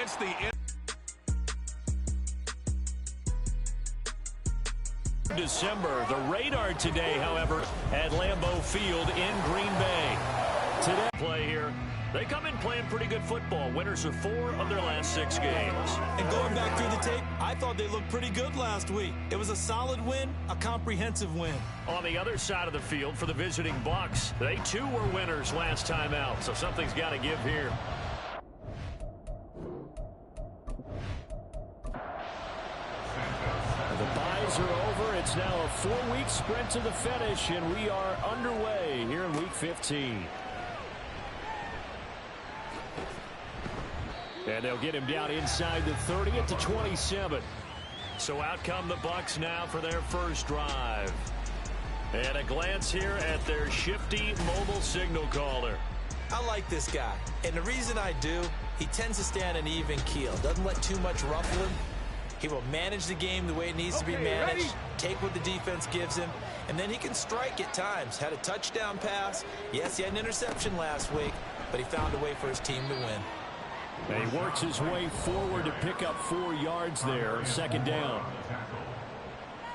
It's the December. The radar today, however, at Lambeau Field in Green Bay. Today play here. They come in playing pretty good football. Winners of 4 of their last 6 games. And going back through the tape, I thought they looked pretty good last week. It was a solid win, a comprehensive win. On the other side of the field for the visiting Bucs, they too were winners last time out, so something's got to give here. The byes are over. It's now a 4-week sprint to the finish, and we are underway here in Week 15. And they'll get him down inside the 30 at the 27. So out come the Bucs now for their first drive. And a glance here at their shifty mobile signal caller. I like this guy, and the reason I do, he tends to stay on an even keel. Doesn't let too much ruffle him. He will manage the game the way it needs to be managed, take what the defense gives him, and then he can strike at times. Had a touchdown pass. Yes, he had an interception last week, but he found a way for his team to win. And he works his way forward to pick up 4 yards there, second down.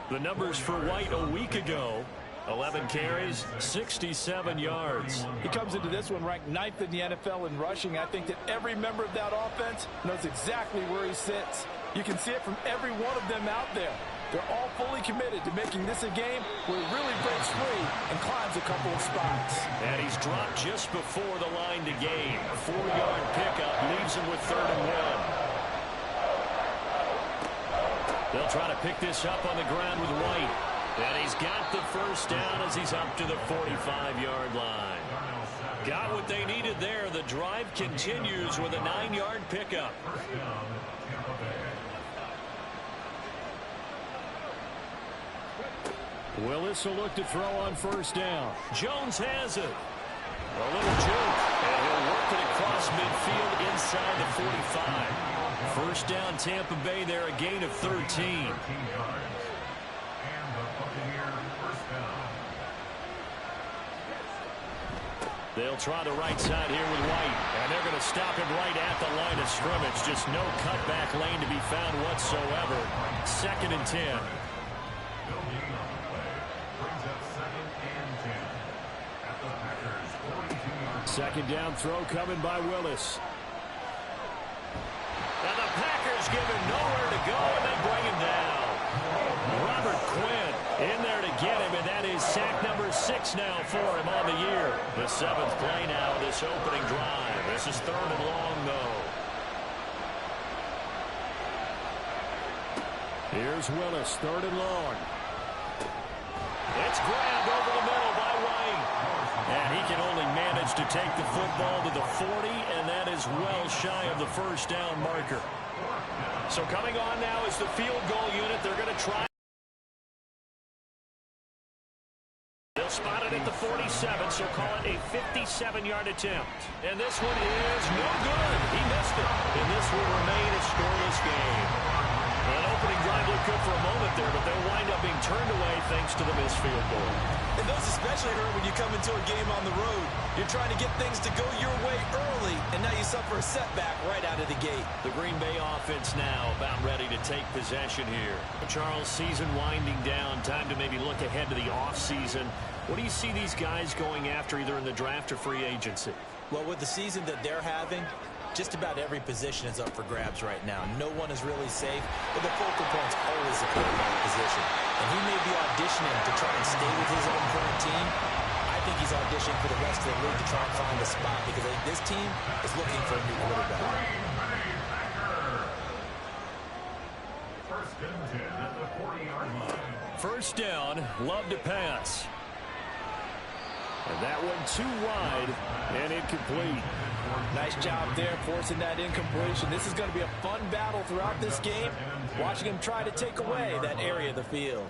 The numbers for White a week ago, 11 carries, 67 yards. He comes into this one ranked 9th in the NFL in rushing. I think that every member of that offense knows exactly where he sits. You can see it from every one of them out there. They're all fully committed to making this a game where he really breaks free and climbs a couple of spots. And he's dropped just before the line to gain. A 4-yard pickup leaves him with 3rd and 1. They'll try to pick this up on the ground with White. And he's got the first down as he's up to the 45-yard line. Got what they needed there. The drive continues with a 9-yard pickup. Willis will look to throw on first down. Jones has it. A little juke, and he'll work it across midfield inside the 45. First down, Tampa Bay there, a gain of 13. They'll try the right side here with White, and they're going to stop him right at the line of scrimmage. Just no cutback lane to be found whatsoever. 2nd and 10. Second down throw coming by Willis. And the Packers give him nowhere to go, and they bring him down. Robert Quinn in there to get him, and that is sack number 6 now for him on the year. The 7th play now, this opening drive. This is 3rd and long, though. Here's Willis, 3rd and long. It's grabbed over the middle by White. And he can only manage to take the football to the 40, and that is well shy of the first down marker. So coming on now is the field goal unit. They're going to try. They'll spot it at the 47, so call it a 57-yard attempt. And this one is no good. He missed it. And this will remain a scoreless game. An opening drive looked good for a moment there, but they'll wind up being turned away thanks to the missed field goal. And those especially hurt when you come into a game on the road. You're trying to get things to go your way early, and now you suffer a setback right out of the gate. The Green Bay offense now about ready to take possession here. Charles, season winding down. Time to maybe look ahead to the offseason. What do you see these guys going after either in the draft or free agency? Well, with the season that they're having, just about every position is up for grabs right now. No one is really safe, but the focal point's always the quarterback position. And he may be auditioning to try and stay with his own current team. I think he's auditioning for the rest of the league to try and find a spot because I think this team is looking for a new quarterback. First down, Love to pass. And that one too wide and incomplete. Nice job there forcing that incompletion. This is going to be a fun battle throughout this game. Watching him try to take away that area of the field.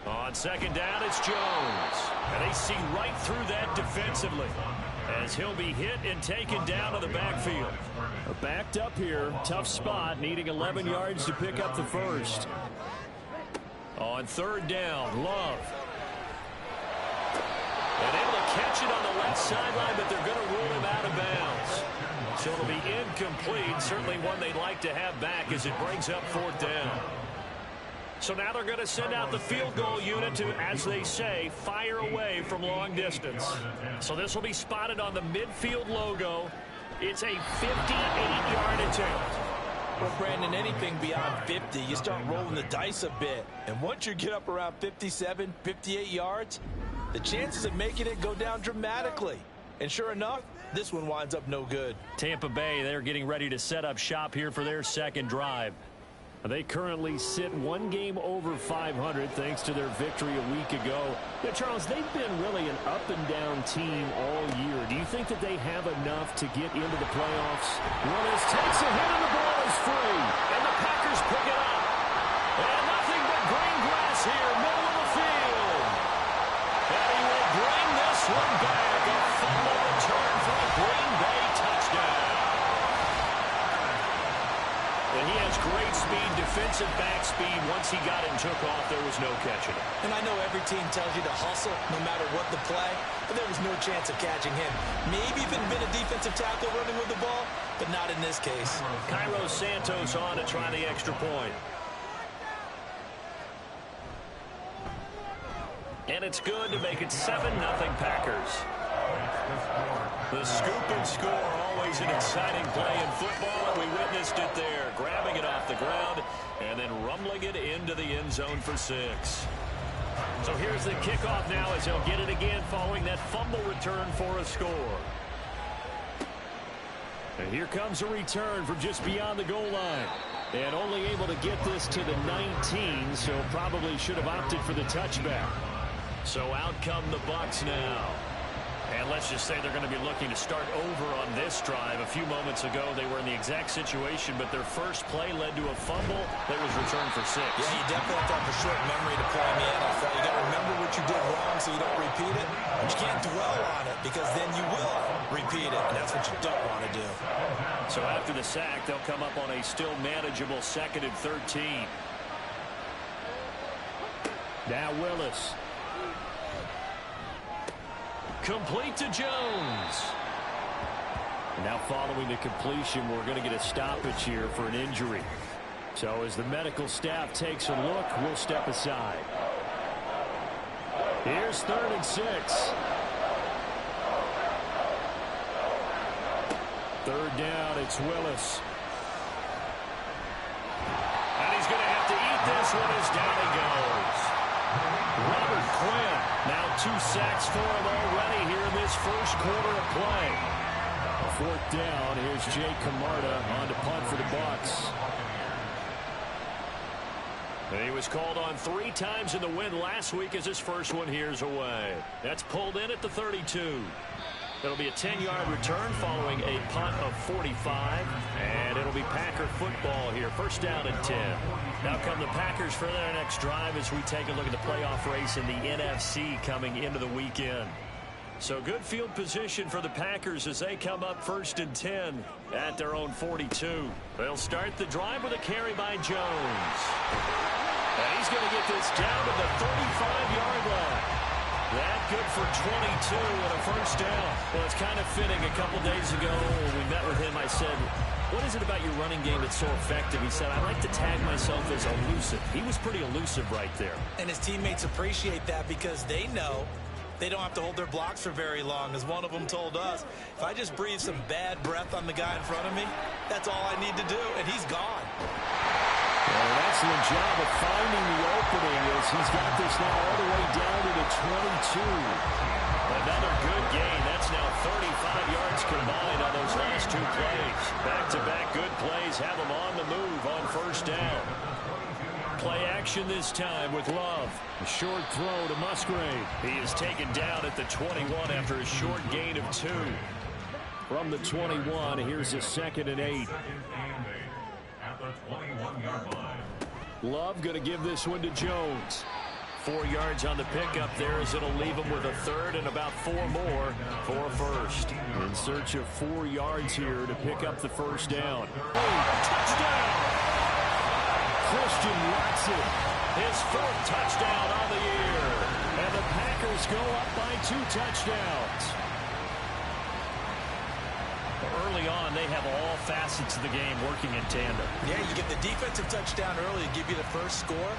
On second down, it's Jones. And they see right through that defensively as he'll be hit and taken down to the backfield. Backed up here, tough spot, needing 11 yards to pick up the first. On third down, Love. And able to catch it on the left sideline, but they're going to rule him out of bounds. So it'll be incomplete. Certainly one they'd like to have back as it brings up 4th down. So now they're going to send out the field goal unit to, as they say, fire away from long distance. So this will be spotted on the midfield logo. It's a 58-yard attempt. Well, Brandon, anything beyond 50, you start rolling the dice a bit. And once you get up around 57, 58 yards, the chances of making it go down dramatically. And sure enough, this one winds up no good. Tampa Bay, they're getting ready to set up shop here for their second drive. They currently sit one game over 500 thanks to their victory a week ago. Yeah, Charles, they've been really an up-and-down team all year. Do you think that they have enough to get into the playoffs? Willis takes a hit and the ball is free. And the Packers pick it up. And nothing but green grass here, middle of the field. And he will bring this one back. A fumble return for a Green Bay touchdown. And he has great speed, defensive back speed. Once he got it and took off, there was no catching it. And I know every team tells you to hustle no matter what the play, but there was no chance of catching him. Maybe if it had been a defensive tackle running with the ball, but not in this case. Cairo Santos on to try the extra point. And it's good to make it 7-0 Packers. The scoop and score, always an exciting play in football, and we witnessed it there. Grabbing it off the ground and then rumbling it into the end zone for 6. So here's the kickoff now as he'll get it again following that fumble return for a score. And here comes a return from just beyond the goal line. And only able to get this to the 19, so probably should have opted for the touchback. So out come the Bucs now. And let's just say they're going to be looking to start over on this drive. A few moments ago, they were in the exact situation, but their first play led to a fumble that was returned for 6. Yeah, you definitely have to have a short memory to play in the NFL. You got to remember what you did wrong so you don't repeat it. But you can't dwell on it because then you will repeat it, and that's what you don't want to do. So after the sack, they'll come up on a still manageable 2nd and 13. Now Willis. Complete to Jones. And now following the completion, we're going to get a stoppage here for an injury. So as the medical staff takes a look, we'll step aside. Here's 3rd and 6. 3rd down, it's Willis. And he's going to have to eat this one as down he goes. Robert Quinn, now 2 sacks for him already here in this first quarter of play. 4th down, here's Jay Camarda on to punt for the Bucs. And he was called on 3 times in the win last week as his first one here's away. That's pulled in at the 32. It'll be a 10-yard return following a punt of 45. And it'll be Packer football here. 1st down and 10. Now come the Packers for their next drive as we take a look at the playoff race in the NFC coming into the weekend. So good field position for the Packers as they come up 1st and 10 at their own 42. They'll start the drive with a carry by Jones. And he's going to get this down to the 35-yard line. That good for 22 and a 1st down. Well, it's kind of fitting. A couple days ago when we met with him, I said, what is it about your running game that's so effective? He said, I like to tag myself as elusive. He was pretty elusive right there. And his teammates appreciate that because they know they don't have to hold their blocks for very long. As one of them told us, if I just breathe some bad breath on the guy in front of me, that's all I need to do, and he's gone. Well, an excellent job of finding the opening as he's got this now all the way down to the 22. Another good gain. That's now 35 yards combined on those last 2 plays. Back-to-back good plays have them on the move on 1st down. Play action this time with Love. A short throw to Musgrave. He is taken down at the 21 after a short gain of 2. From the 21, here's a 2nd and 8. Love going to give this one to Jones. 4 yards on the pickup there as it'll leave him with a 3rd and about 4 more for a 1st. In search of 4 yards here to pick up the 1st down. Touchdown! Christian Watson, his 4th touchdown on the year. And the Packers go up by 2 touchdowns. Early on, they have all facets of the game working in tandem. Yeah, you get the defensive touchdown early to give you the first score,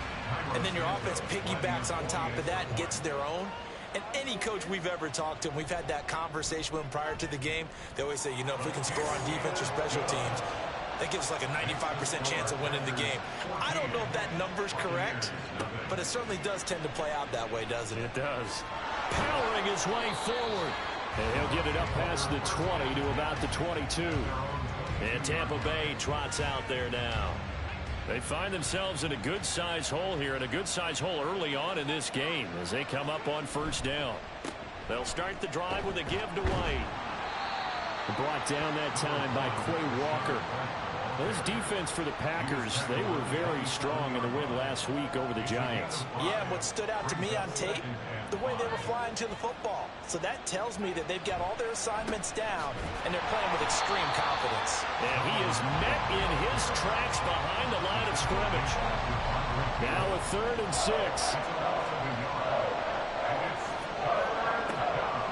and then your offense piggybacks on top of that and gets their own. And any coach we've ever talked to, and we've had that conversation with them prior to the game, they always say, you know, if we can score on defense or special teams, that gives us like a 95% chance of winning the game. I don't know if that number's correct, but it certainly does tend to play out that way, doesn't it? It does. Powering his way forward. And he'll get it up past the 20 to about the 22. And Tampa Bay trots out there now. They find themselves in a good-sized hole here, and a good-sized hole early on in this game as they come up on first down. They'll start the drive with a give to White. Brought down that time by Quay Walker. This defense for the Packers, they were very strong in the win last week over the Giants. Yeah, what stood out to me on tape, the way they were flying to the football. So that tells me that they've got all their assignments down, and they're playing with extreme confidence. And he is met in his tracks behind the line of scrimmage. Now a 3rd and 6.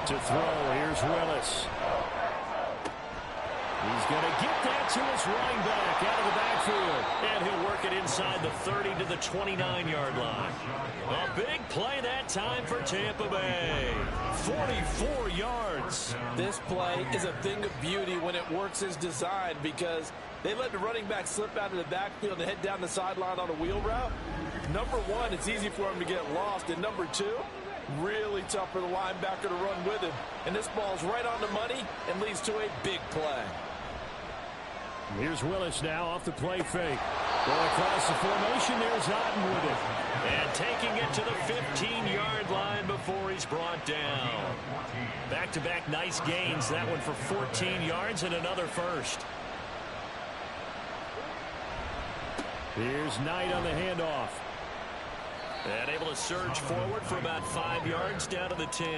To throw, here's Willis. He's going to get that to his running back out of the backfield. And he'll work it inside the 30 to the 29-yard line. A big play that time for Tampa Bay. 44 yards. This play is a thing of beauty when it works as designed because they let the running back slip out of the backfield and head down the sideline on a wheel route. Number one, it's easy for him to get lost. And number two, really tough for the linebacker to run with him. And this ball's right on the money and leads to a big play. Here's Willis now off the play fake. Going across the formation, there's Otten with it. And taking it to the 15-yard line before he's brought down. Back-to-back nice gains. That one for 14 yards and another first. Here's Knight on the handoff. And able to surge forward for about 5 yards down to the 10.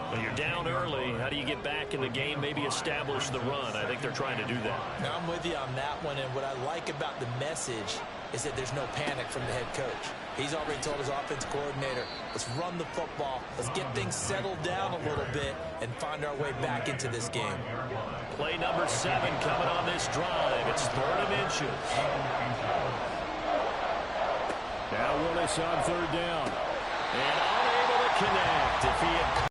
When you're down early, how do you get back in the game, maybe establish the run? I think they're trying to do that. Now, I'm with you on that one, and what I like about the message is that there's no panic from the head coach. He's already told his offense coordinator, let's run the football, let's get things settled down a little bit and find our way back into this game. Play number 7 coming on this drive. It's 3rd and inches. Now Willis on 3rd down. And unable to connect. If he had...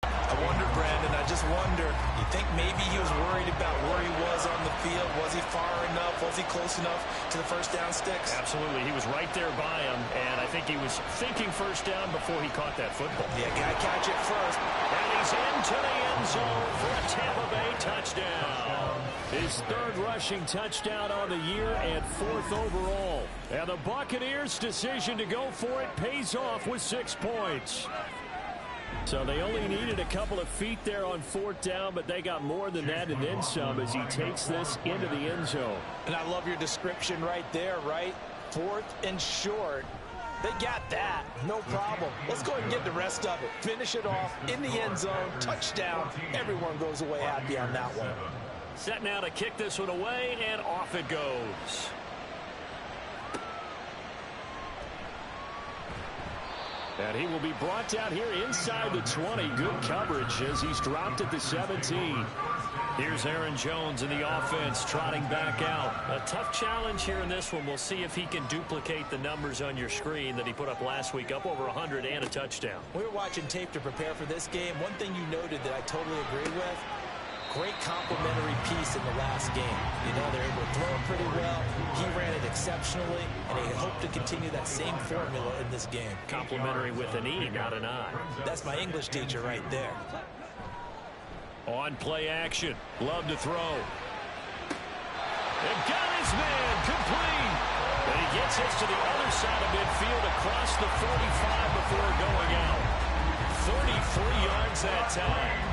I wonder, Brandon, I just wonder, you think maybe he was worried about where he was on the field? Was he far enough? Was he close enough to the first down sticks? Absolutely. He was right there by him, and I think he was thinking first down before he caught that football. Yeah, gotta catch it first. And he's into the end zone for a Tampa Bay touchdown. His 3rd rushing touchdown on the year and 4th overall. And the Buccaneers' decision to go for it pays off with 6 points. So they only needed a couple of feet there on 4th down, but they got more than that and then some as he takes this into the end zone. And I love your description right there, right? 4th and short. They got that. No problem. Let's go ahead and get the rest of it. Finish it off in the end zone. Touchdown. Everyone goes away happy on that one. Set now to kick this one away, and off it goes. And he will be brought down here inside the 20. Good coverage as he's dropped at the 17. Here's Aaron Jones in the offense trotting back out. A tough challenge here in this one. We'll see if he can duplicate the numbers on your screen that he put up last week, up over 100 and a touchdown. We were watching tape to prepare for this game. One thing you noted that I totally agree with, great complimentary piece in the last game. You know, they're able to throw it pretty well. He ran it exceptionally, and they hope to continue that same formula in this game. Complimentary with an E, not an I. That's my English teacher right there. On play action. Love to throw. And got his man complete. And he gets us to the other side of midfield across the 45 before going out. 33 yards that time.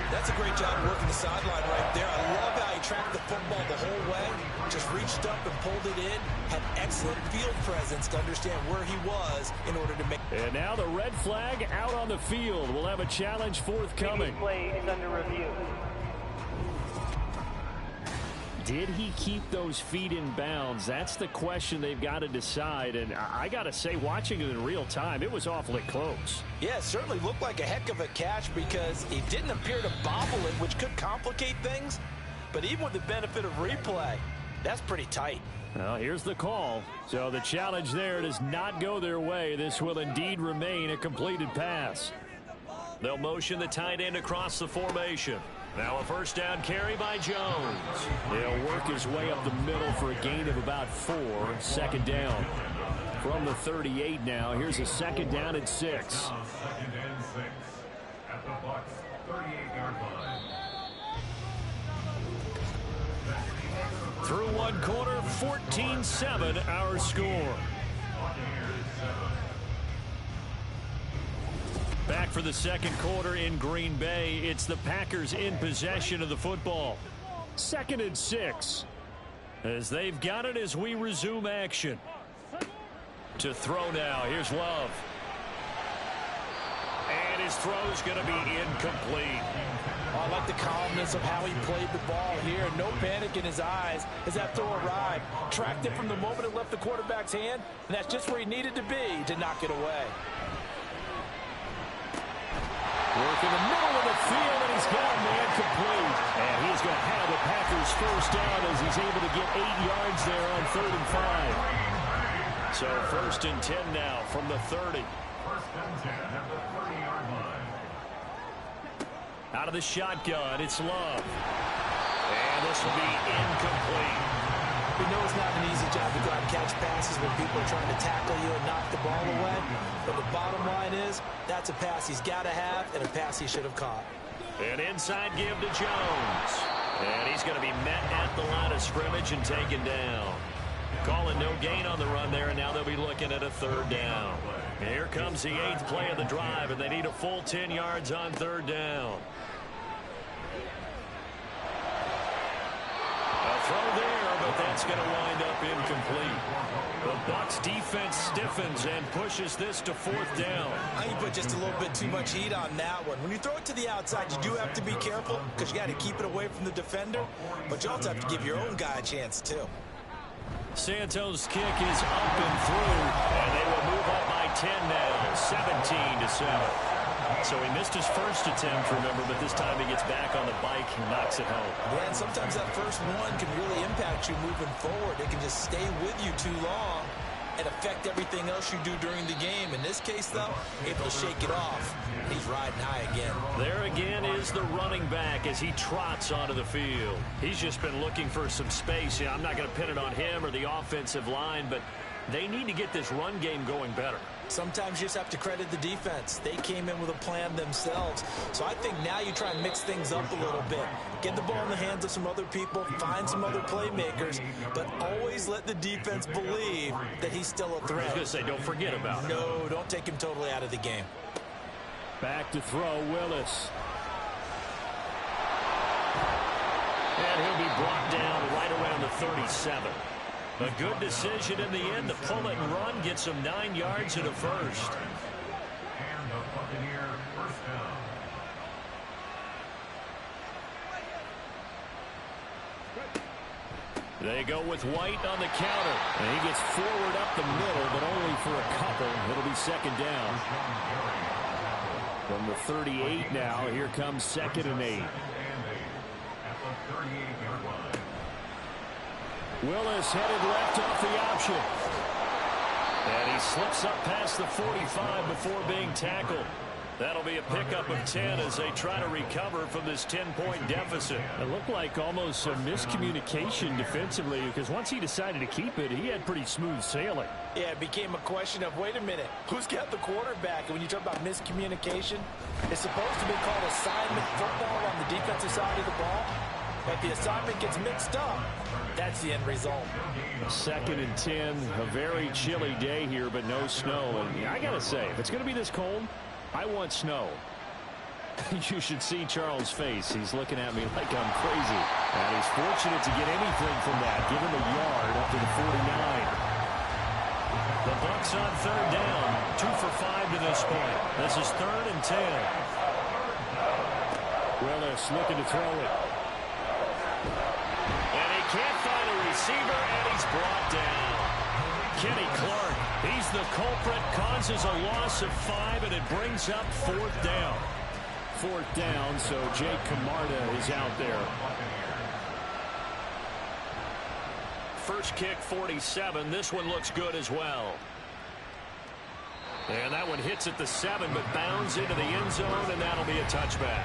That's a great job working the sideline right there. I love how he tracked the football the whole way. Just reached up and pulled it in. Had excellent field presence to understand where he was in order to make. And now the red flag out on the field. We'll have a challenge forthcoming. Play is under review. Did he keep those feet in bounds? That's the question they've got to decide. And I got to say, watching it in real time, it was awfully close. Yeah, it certainly looked like a heck of a catch because he didn't appear to bobble it, which could complicate things. But even with the benefit of replay, that's pretty tight. Well, here's the call. So the challenge there does not go their way. This will indeed remain a completed pass. They'll motion the tight end across the formation. Now a first down carry by Jones. He'll work his way up the middle for a gain of about 4. Second down. From the 38 now, here's a second down and 6. Second and 6 at the Bucs 38-yard line. Through one quarter, 14-7 our score. Back for the second quarter in Green Bay. It's the Packers in possession of the football. 2nd and 6. As they've got it as we resume action. To throw now. Here's Love. And his throw's going to be incomplete. I like the calmness of how he played the ball here. No panic in his eyes as that throw arrived. Tracked it from the moment it left the quarterback's hand, and that's just where he needed to be to knock it away. Work in the middle of the field, and he's got a man complete. And he's going to have the Packers first down as he's able to get 8 yards there on 3rd and 5. So 1st and 10 now from the 30. 1st and 10 at the 30-yard line. Out of the shotgun, it's Love. And this will be incomplete. We know it's not an easy job to go out and catch passes when people are trying to tackle you and knock the ball away. But the bottom line is, that's a pass he's got to have and a pass he should have caught. An inside give to Jones. And he's going to be met at the line of scrimmage and taken down. Calling no gain on the run there, and now they'll be looking at a 3rd down. Here comes the 8th play of the drive, and they need a full 10 yards on 3rd down. A throw there, but that's going to wind up incomplete. The Bucs defense stiffens and pushes this to 4th down. I think you put just a little bit too much heat on that one. When you throw it to the outside, you do have to be careful because you got to keep it away from the defender, but you also have to give your own guy a chance too. Santos' kick is up and through, and they will move up by 10 now, 17-7. So he missed his first attempt, remember, but this time he gets back on the bike and knocks it home. Yeah, and sometimes that first one can really impact you moving forward. It can just stay with you too long and affect everything else you do during the game. In this case, though, able to shake it off. He's riding high again. There again is the running back as he trots onto the field. He's just been looking for some space. Yeah, I'm not going to pin it on him or the offensive line, but they need to get this run game going better. Sometimes you just have to credit the defense. They came in with a plan themselves. So I think now you try and mix things up a little bit. Get the ball in the hands of some other people, find some other playmakers, but always let the defense believe that he's still a threat. I was going to say, don't forget about it. No, don't take him totally out of the game. Back to throw, Willis. And he'll be brought down right around the 37. A good decision in the end to pull it and run, gets him 9 yards and a first. And the Buccaneer first down. They go with White on the counter. And he gets forward up the middle, but only for a couple. It'll be 2nd down. From the 38 now, here comes 2nd and 8. At the 38-yard line. Willis headed left off the option. And he slips up past the 45 before being tackled. That'll be a pickup of 10 as they try to recover from this 10-point deficit. It looked like almost a miscommunication defensively because once he decided to keep it, he had pretty smooth sailing. Yeah, it became a question of, wait a minute, who's got the quarterback? And when you talk about miscommunication, it's supposed to be called assignment football on the defensive side of the ball. But the assignment gets mixed up. That's the end result. 2nd and 10, a very chilly day here, but no snow. And I got to say, if it's going to be this cold, I want snow. You should see Charles' face. He's looking at me like I'm crazy. And he's fortunate to get anything from that. Give him a yard up to the 49. The Bucs on 3rd down. 2 for 5 to this point. This is 3rd and 10. Willis looking to throw it. And he receiver, and he's brought down. Kenny Clark, he's the culprit, causes a loss of 5, and it brings up 4th down. 4th down, so Jake Camarda is out there. First kick, 47. This one looks good as well. And that one hits at the 7, but bounds into the end zone, and that'll be a touchback.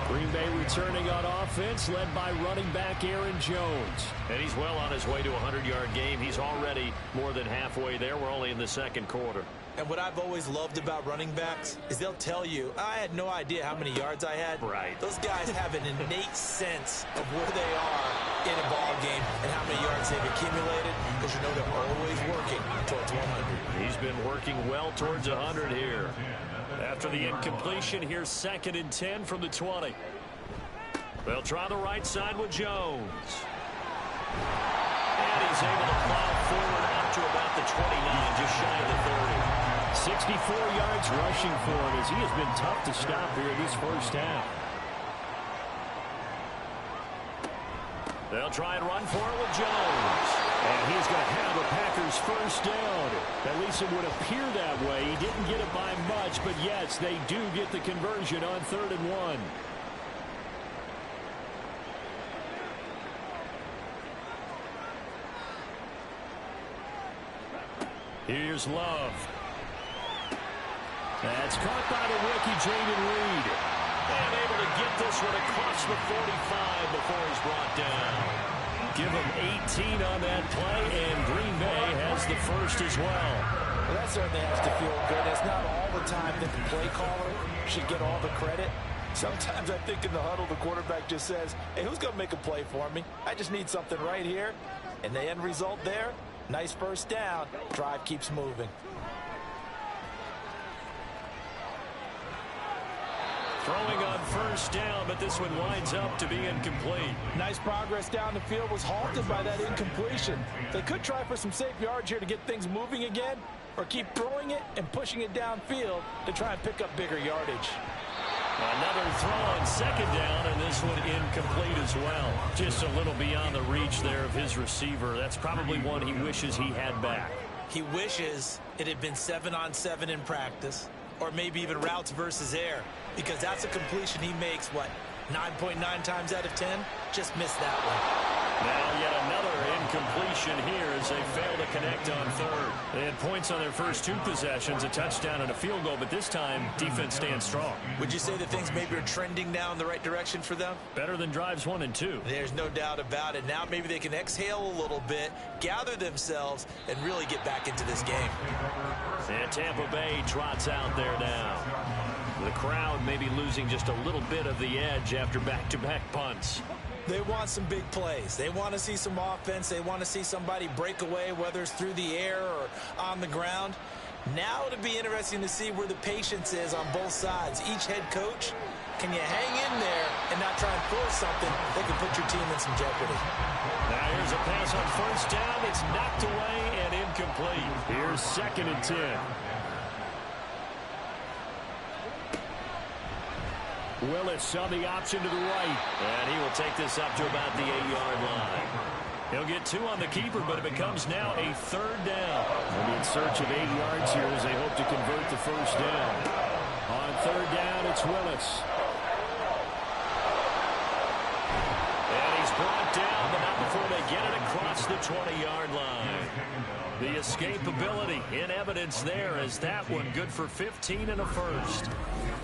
Green Bay returning on offense, led by running back Aaron Jones. And he's well on his way to a 100-yard game. He's already more than halfway there. We're only in the second quarter. And what I've always loved about running backs is they'll tell you, I had no idea how many yards I had. Right. Those guys have an innate sense of where they are in a ball game and how many yards they've accumulated, because you know they're always working towards 100. He's been working well towards 100 here. After the incompletion, here's 2nd and 10 from the 20. They'll try the right side with Jones. And he's able to plow forward up to about the 29, just shy of the 30. 64 yards rushing for him, as he has been tough to stop here this first half. They'll try and run for it with Jones. And he's going to have a Packers first down. At least it would appear that way. He didn't get it by much, but yes, they do get the conversion on 3rd and 1. Here's Love. That's caught by the rookie, Jaden Reed. And able to get this one across the 45 before he's brought down. Give him 18 on that play, and Green Bay has the first as well. Well, that certainly has to feel good. It's not all the time that the play caller should get all the credit. Sometimes I think in the huddle, the quarterback just says, hey, who's going to make a play for me? I just need something right here. And the end result there, nice first down. Drive keeps moving. Throwing on first down, but this one winds up to be incomplete. Nice progress down the field, was halted by that incompletion. They could try for some safe yards here to get things moving again, or keep throwing it and pushing it downfield to try and pick up bigger yardage. Another throw on 2nd down, and this one incomplete as well. Just a little beyond the reach there of his receiver. That's probably one he wishes he had back. He wishes it had been 7-on-7 in practice, or maybe even routes versus air, because that's a completion he makes, 9.9 times out of 10? Just missed that one. Now yet another incompletion here as they fail to connect on 3rd. They had points on their first 2 possessions, a touchdown and a field goal, but this time defense stands strong. Would you say that things maybe are trending now in the right direction for them? Better than drives 1 and 2. There's no doubt about it. Now maybe they can exhale a little bit, gather themselves, and really get back into this game. And Tampa Bay trots out there now. The crowd maybe losing just a little bit of the edge after back-to-back punts. They want some big plays. They want to see some offense. They want to see somebody break away, whether it's through the air or on the ground. Now it'll be interesting to see where the patience is on both sides. Each head coach, can you hang in there and not try and force something that can put your team in some jeopardy? Now here's a pass on first down. It's knocked away and incomplete. Here's 2nd and 10. Willis on the option to the right. And he will take this up to about the 8-yard line. He'll get 2 on the keeper, but it becomes now a 3rd down. They'll be in search of 8 yards here as they hope to convert the first down. On 3rd down, it's Willis. And he's brought down, but not before they get it across the 20-yard line. The escapability in evidence there as that one good for 15 and a first.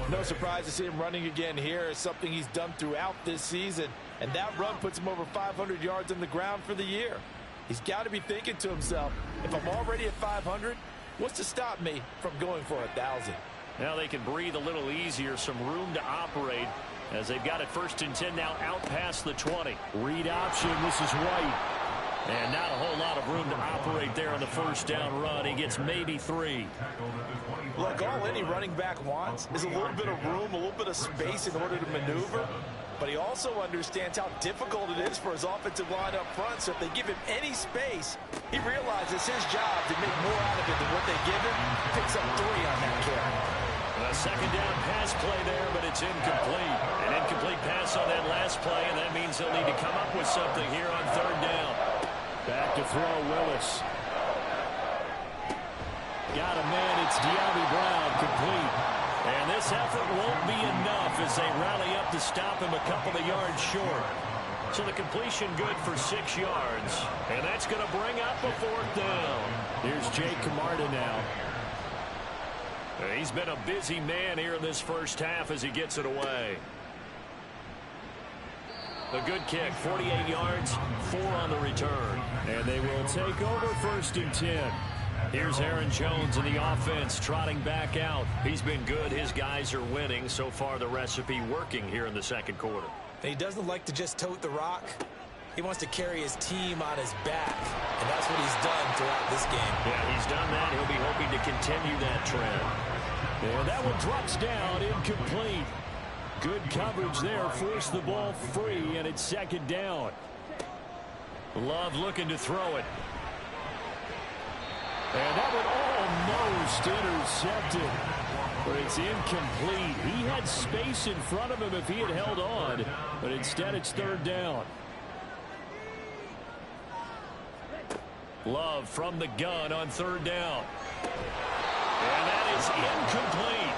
No surprise to see him running again here. It's something he's done throughout this season. And that run puts him over 500 yards on the ground for the year. He's got to be thinking to himself, if I'm already at 500, what's to stop me from going for 1,000? Now they can breathe a little easier, some room to operate as they've got it 1st and 10 now out past the 20. Read option, this is White. And not a whole lot of room to operate there on the first down run. He gets maybe 3. Look, all any running back wants is a little bit of room, a little bit of space in order to maneuver. But he also understands how difficult it is for his offensive line up front. So if they give him any space, he realizes his job to make more out of it than what they give him. Picks up 3 on that carry. A 2nd down pass play there, but it's incomplete. An incomplete pass on that last play, and that means they'll need to come up with something here on 3rd down. Back to throw, Willis. Got a man, it's De'Ami Brown, complete. And this effort won't be enough as they rally up to stop him a couple of yards short. So the completion good for 6 yards. And that's going to bring up a 4th down. Here's Jake Camarda now. He's been a busy man here in this first half as he gets it away. A good kick, 48 yards, 4 on the return. And they will take over 1st and 10. Here's Aaron Jones in the offense trotting back out. He's been good. His guys are winning. So far, the recipe working here in the second quarter. And he doesn't like to just tote the rock. He wants to carry his team on his back. And that's what he's done throughout this game. Yeah, he's done that. He'll be hoping to continue that trend. And that one drops down, incomplete. Good coverage there. Forced the ball free, and it's 2nd down. Love looking to throw it. And that one almost intercepted. But it's incomplete. He had space in front of him if he had held on. But instead it's 3rd down. Love from the gun on 3rd down. And that is incomplete.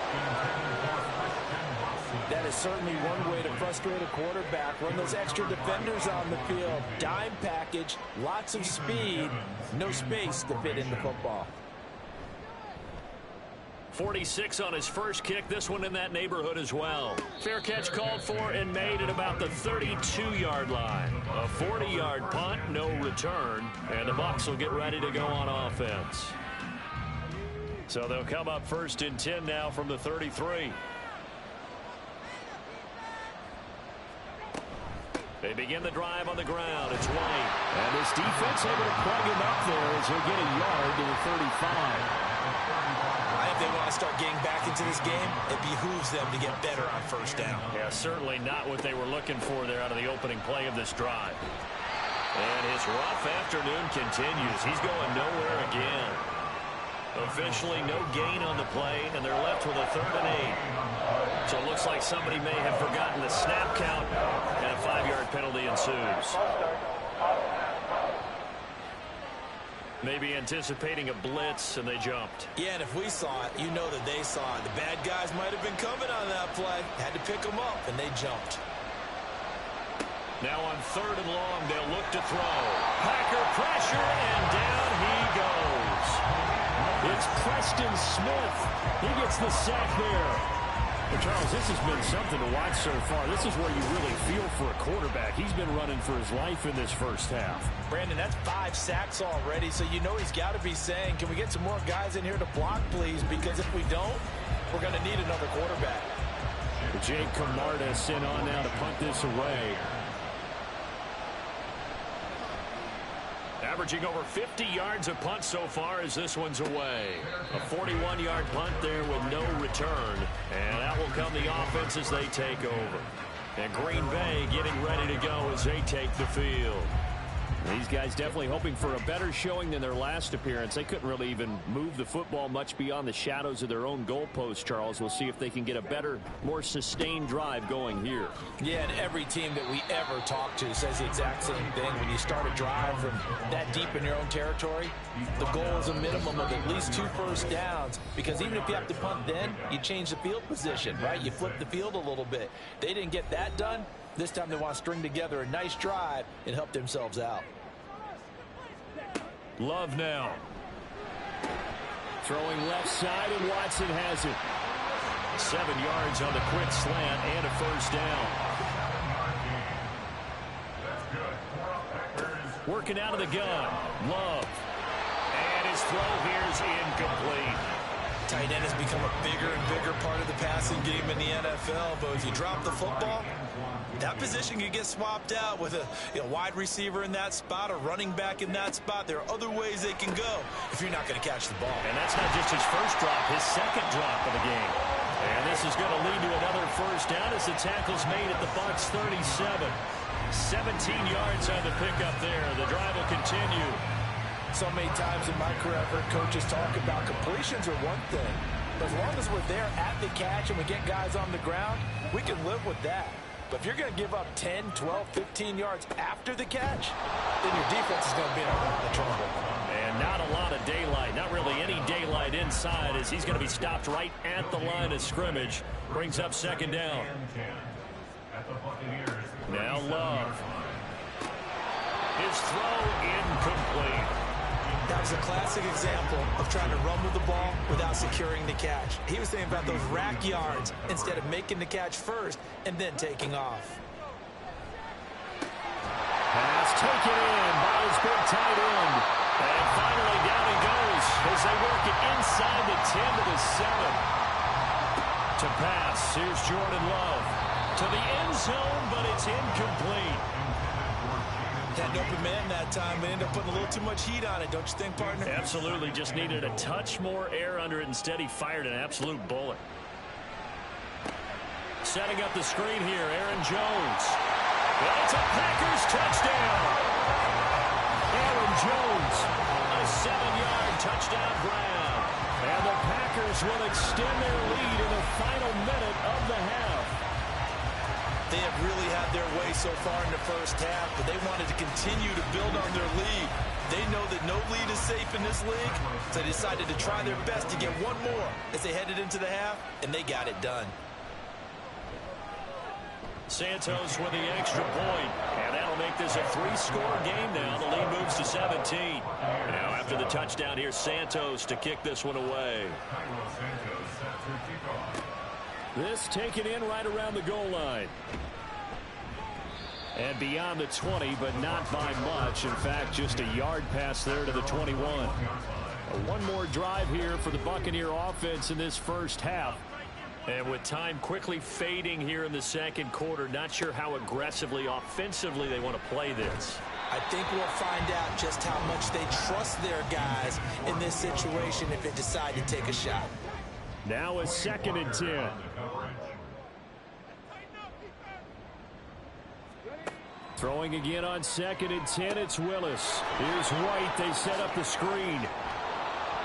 That is certainly one way to frustrate a quarterback. Run those extra defenders on the field. Dime package, lots of speed, no space to fit in the football. 46 on his first kick. This one in that neighborhood as well. Fair catch called for and made at about the 32-yard line. A 40-yard punt, no return. And the Bucs will get ready to go on offense. So they'll come up 1st and 10 now from the 33. They begin the drive on the ground. It's White. And this defense able to plug him up there as he'll get a yard to the 35. I think they want to start getting back into this game. It behooves them to get better on 1st down. Yeah, certainly not what they were looking for there out of the opening play of this drive. And his rough afternoon continues. He's going nowhere again. Officially no gain on the play, and they're left with a 3rd and 8. So it looks like somebody may have forgotten the snap count, and a 5-yard penalty ensues. Maybe anticipating a blitz, and they jumped. Yeah, and if we saw it, you know that they saw it. The bad guys might have been coming on that play. Had to pick them up, and they jumped. Now on 3rd and long, they'll look to throw. Packer pressure, and down he goes. It's Preston Smith. He gets the sack there. Well, Charles, this has been something to watch so far. This is where you really feel for a quarterback. He's been running for his life in this first half. Brandon, that's 5 sacks already, so you know he's got to be saying, can we get some more guys in here to block, please? Because if we don't, we're going to need another quarterback. Jake Camarda sent on now to punt this away. Averaging over 50 yards a punt so far as this one's away. A 41-yard punt there with no return. And that will come the offense as they take over. And Green Bay getting ready to go as they take the field. These guys definitely hoping for a better showing than their last appearance. They couldn't really even move the football much beyond the shadows of their own goalpost, Charles. We'll see if they can get a better, more sustained drive going here. Yeah, and every team that we ever talk to says the exact same thing. When you start a drive from that deep in your own territory, the goal is a minimum of at least 2 first downs, because even if you have to punt then, you change the field position, right? You flip the field a little bit. They didn't get that done. This time they want to string together a nice drive and help themselves out. Love now. Throwing left side, and Watson has it. 7 yards on the quick slant and a first down. Working out of the gun. Love. And his throw here is incomplete. Tight end has become a bigger and bigger part of the passing game in the NFL, but if you drop the football, that position can get swapped out with a wide receiver in that spot, a running back in that spot. There are other ways they can go if you're not going to catch the ball. And that's not just his first drop, his second drop of the game. And this is going to lead to another first down as the tackle's made at the Bucs 37. 17 yards on the pickup there. The drive will continue. So many times in my career, I've heard coaches talk about completions are one thing. But as long as we're there at the catch and we get guys on the ground, we can live with that. But if you're going to give up 10, 12, 15 yards after the catch, then your defense is going to be in trouble. And not a lot of daylight, not really any daylight inside, as he's going to be stopped right at the line of scrimmage. Brings up second down. Now Love. His throw incomplete. That was a classic example of trying to run with the ball without securing the catch. He was thinking about those rack yards instead of making the catch first and then taking off. Pass taken in by his big tight end. And finally down he goes as they work it inside the 10 to the 7. To pass, here's Jordan Love. To the end zone, but it's incomplete. Had an open man that time, but ended up putting a little too much heat on it, don't you think, partner? Absolutely, just needed a touch more air under it. Instead, he fired an absolute bullet. Setting up the screen here, Aaron Jones. Well, it's a Packers touchdown. Aaron Jones, a 7-yard touchdown grab. And the Packers will extend their lead in the final minute of the half. They have really had their way so far in the first half, but they wanted to continue to build on their lead. They know that no lead is safe in this league, so they decided to try their best to get one more as they headed into the half, and they got it done. Santos with the extra point, and that'll make this a 3-score game now. The lead moves to 17. Now after the touchdown, here's Santos to kick this one away. This taken in right around the goal line. And beyond the 20, but not by much. In fact, just a yard pass there to the 21. One more drive here for the Buccaneer offense in this first half. And with time quickly fading here in the second quarter, not sure how aggressively, offensively they want to play this. I think we'll find out just how much they trust their guys in this situation if they decide to take a shot. Now a 2nd and 10. Throwing again on 2nd and 10, it's Willis. Here's White, they set up the screen.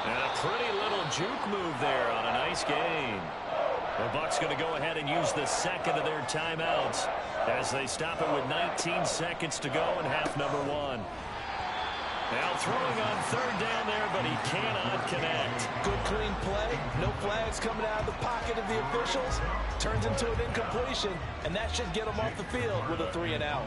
And a pretty little juke move there on a nice gain. The Bucs going to go ahead and use the second of their timeouts as they stop it with 19 seconds to go in half number 1. Now throwing on 3rd down there, but he cannot connect. Good clean play. No flags coming out of the pocket of the officials. Turns into an incompletion, and that should get him off the field with a 3-and-out.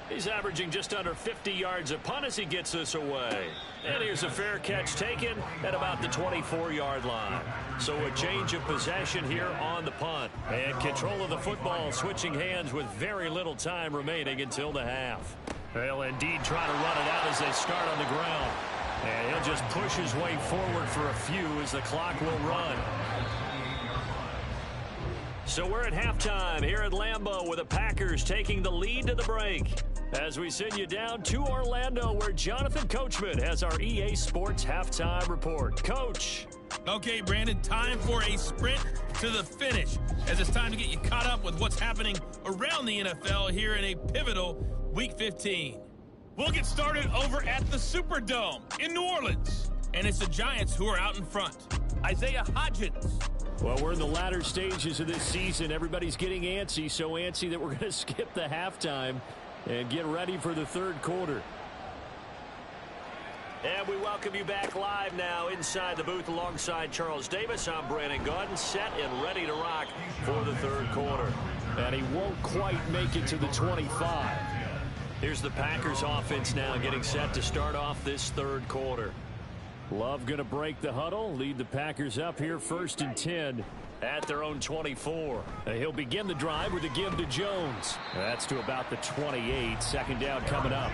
He's averaging just under 50 yards a punt as he gets this away. And here's a fair catch taken at about the 24-yard line. So a change of possession here on the punt. And control of the football switching hands with very little time remaining until the half. They'll indeed try to run it out as they start on the ground. And he'll just push his way forward for a few as the clock will run. So we're at halftime here at Lambeau with the Packers taking the lead to the break. As we send you down to Orlando where Jonathan Coachman has our EA Sports Halftime Report. Coach. Okay, Brandon, time for a sprint to the finish as it's time to get you caught up with what's happening around the NFL here in a pivotal Week 15. We'll get started over at the Superdome in New Orleans, and it's the Giants who are out in front. Isaiah Hodgins. Well, we're in the latter stages of this season. Everybody's getting antsy, so antsy that we're going to skip the halftime and get ready for the third quarter. And we welcome you back live now inside the booth alongside Charles Davis. I'm Brandon Gaudin, set and ready to rock for the third quarter. And he won't quite make it to the 25. Here's the Packers offense now getting set to start off this third quarter. Love going to break the huddle, lead the Packers up here 1st and 10 at their own 24. He'll begin the drive with a give to Jones. That's to about the 28. Second down coming up.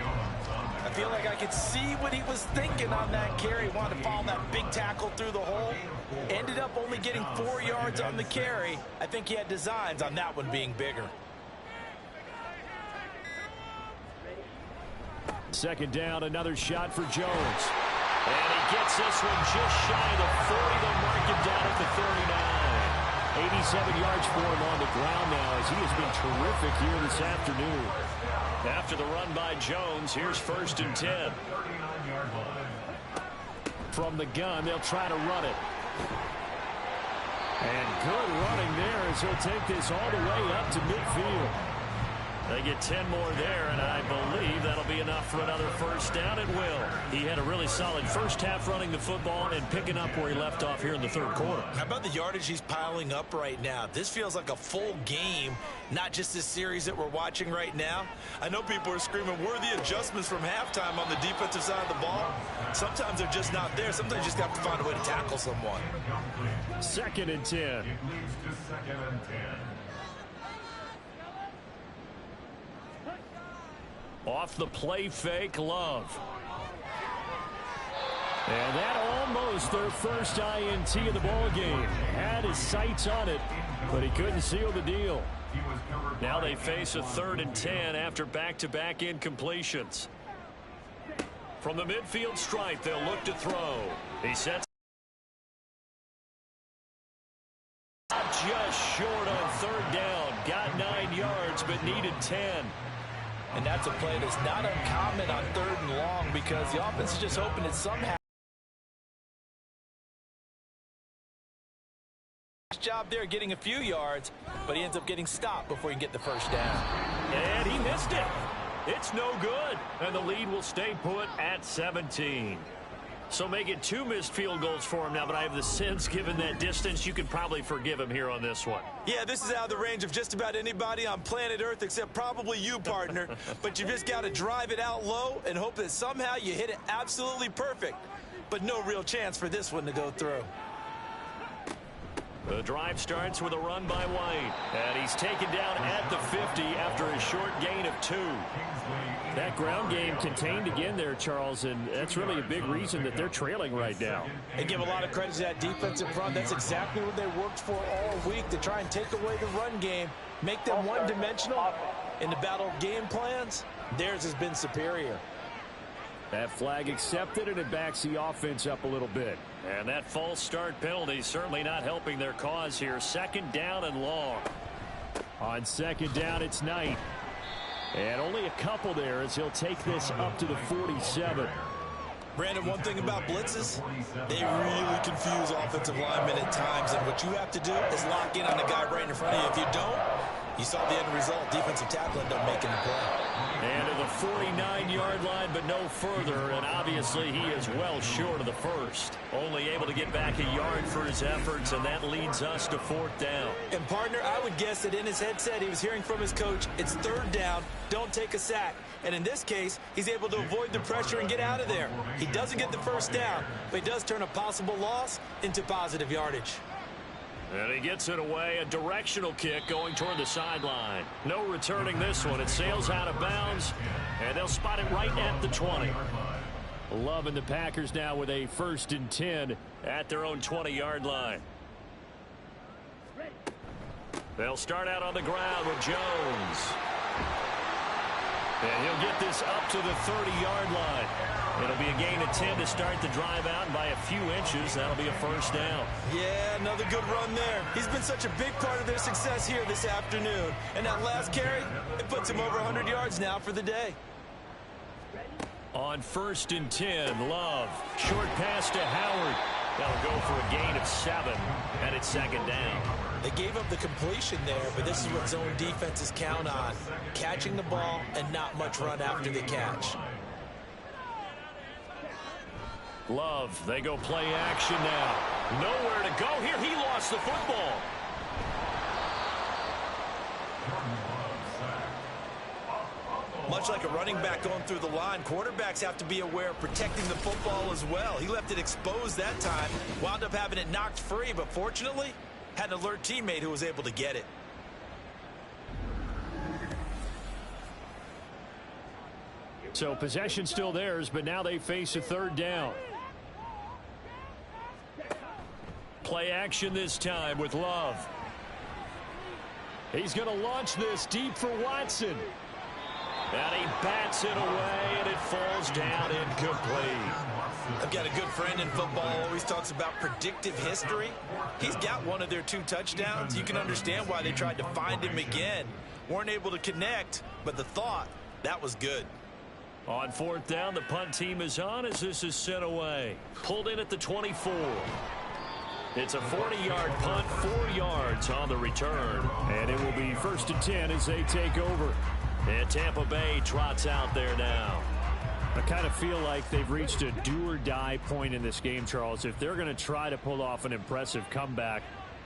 I feel like I could see what he was thinking on that carry. Wanted to follow that big tackle through the hole. Ended up only getting 4 yards on the carry. I think he had designs on that one being bigger. Second down, another shot for Jones. And he gets this one just shy of the 40. They'll mark him down at the 39. 87 yards for him on the ground now as he has been terrific here this afternoon. After the run by Jones, here's 1st and 10. From the gun, they'll try to run it. And good running there as he'll take this all the way up to midfield. They get 10 more there, and I believe that'll be enough for another first down. It will. He had a really solid first half running the football and picking up where he left off here in the third quarter. How about the yardage he's piling up right now? This feels like a full game, not just this series that we're watching right now. I know people are screaming, worthy adjustments from halftime on the defensive side of the ball. Sometimes they're just not there. Sometimes you just have to find a way to tackle someone. 2nd and 10. It leads to 2nd and 10. Off the play fake, Love. And that almost their first INT of the ball game. Had his sights on it, but he couldn't seal the deal. Now they face a 3rd and 10 after back-to-back incompletions. From the midfield stripe, they'll look to throw. He sets just short on 3rd down. Got 9 yards, but needed 10. And that's a play that's not uncommon on 3rd and long because the offense is just hoping it somehow. Job there getting a few yards, but he ends up getting stopped before he can get the first down. And he missed it. It's no good. And the lead will stay put at 17. So make it 2 missed field goals for him now, but I have the sense, given that distance, you could probably forgive him here on this one. Yeah, this is out of the range of just about anybody on planet Earth except probably you, partner. But you just got to drive it out low and hope that somehow you hit it absolutely perfect. But no real chance for this one to go through. The drive starts with a run by White. And he's taken down at the 50 after a short gain of 2. That ground game contained again there, Charles, and that's really a big reason that they're trailing right now. They give a lot of credit to that defensive front. That's exactly what they worked for all week, to try and take away the run game, make them one-dimensional. In the battle of game plans, theirs has been superior. That flag accepted, and it backs the offense up a little bit. And that false start penalty certainly not helping their cause here. 2nd down and long. On 2nd down, it's Knight. And only a couple there as he'll take this up to the 47. Brandon, one thing about blitzes, they really confuse offensive linemen at times. And what you have to do is lock in on the guy right in front of you. If you don't, you saw the end result. Defensive tackle ended up making the play. And to the 49-yard line, but no further. And obviously he is well short of the first. Only able to get back a yard for his efforts, and that leads us to 4th down. And, partner, I would guess that in his headset he was hearing from his coach, it's 3rd down, don't take a sack. And in this case, he's able to avoid the pressure and get out of there. He doesn't get the first down, but he does turn a possible loss into positive yardage. And he gets it away, a directional kick going toward the sideline. No returning this one. It sails out of bounds, and they'll spot it right at the 20. Loving the Packers now with a 1st and 10 at their own 20-yard line. They'll start out on the ground with Jones. And he'll get this up to the 30-yard line. It'll be a gain of 10 to start the drive out, and by a few inches, that'll be a first down. Yeah, another good run there. He's been such a big part of their success here this afternoon. And that last carry, it puts him over 100 yards now for the day. On 1st and 10, Love. Short pass to Howard. That'll go for a gain of 7, and it's 2nd down. They gave up the completion there, but this is what zone defenses count on. Catching the ball and not much run after the catch. Love, they go play action now. Nowhere to go here. He lost the football. Much like a running back going through the line, quarterbacks have to be aware of protecting the football as well. He left it exposed that time, wound up having it knocked free, but fortunately, had an alert teammate who was able to get it. So possession still theirs, but now they face a 3rd down. Play action this time with Love. He's going to launch this deep for Watson. And he bats it away, and it falls down incomplete. I've got a good friend in football, always talks about predictive history. He's got one of their 2 touchdowns. You can understand why they tried to find him again. Weren't able to connect, but the thought, that was good. On 4th down, the punt team is on as this is sent away. Pulled in at the 24. It's a 40-yard punt, 4 yards on the return. And it will be 1st and 10 as they take over. And Tampa Bay trots out there now. I kind of feel like they've reached a do-or-die point in this game, Charles. If they're going to try to pull off an impressive comeback,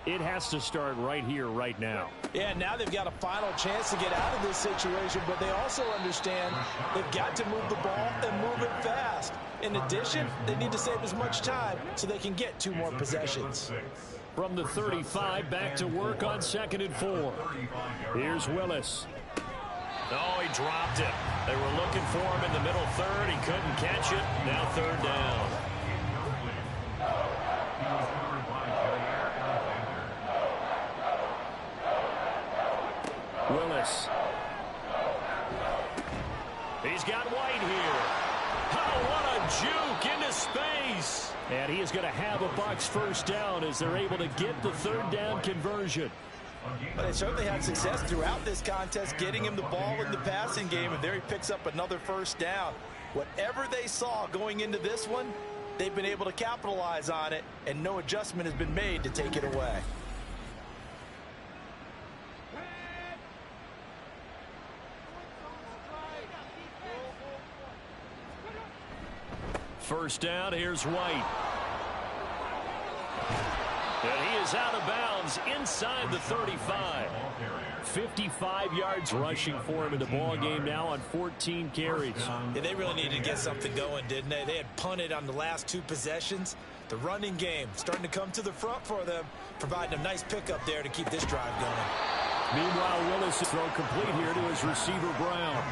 it has to start right here, right now. Yeah, now they've got a final chance to get out of this situation, but they also understand they've got to move the ball and move it fast. In addition, they need to save as much time so they can get 2 more possessions. From the 35, back to work on 2nd and 4. Here's Willis. Oh, he dropped it. They were looking for him in the middle third. He couldn't catch it. Now 3rd down. Willis. He's got White here. Oh, what a juke into space. And he is going to have a Bucs 1st down as they're able to get the 3rd down conversion. But they certainly had success throughout this contest, getting him the ball in the passing game, and there he picks up another 1st down. Whatever they saw going into this one, they've been able to capitalize on it, and no adjustment has been made to take it away. First down, here's White. And he is out of bounds inside the 35. 55 yards rushing for him in the ball game now on 14 carries. Yeah, they really needed to get something going, didn't they? They had punted on the last 2 possessions. The running game starting to come to the front for them, providing a nice pickup there to keep this drive going. Meanwhile, Willis is throw complete here to his receiver, Brown.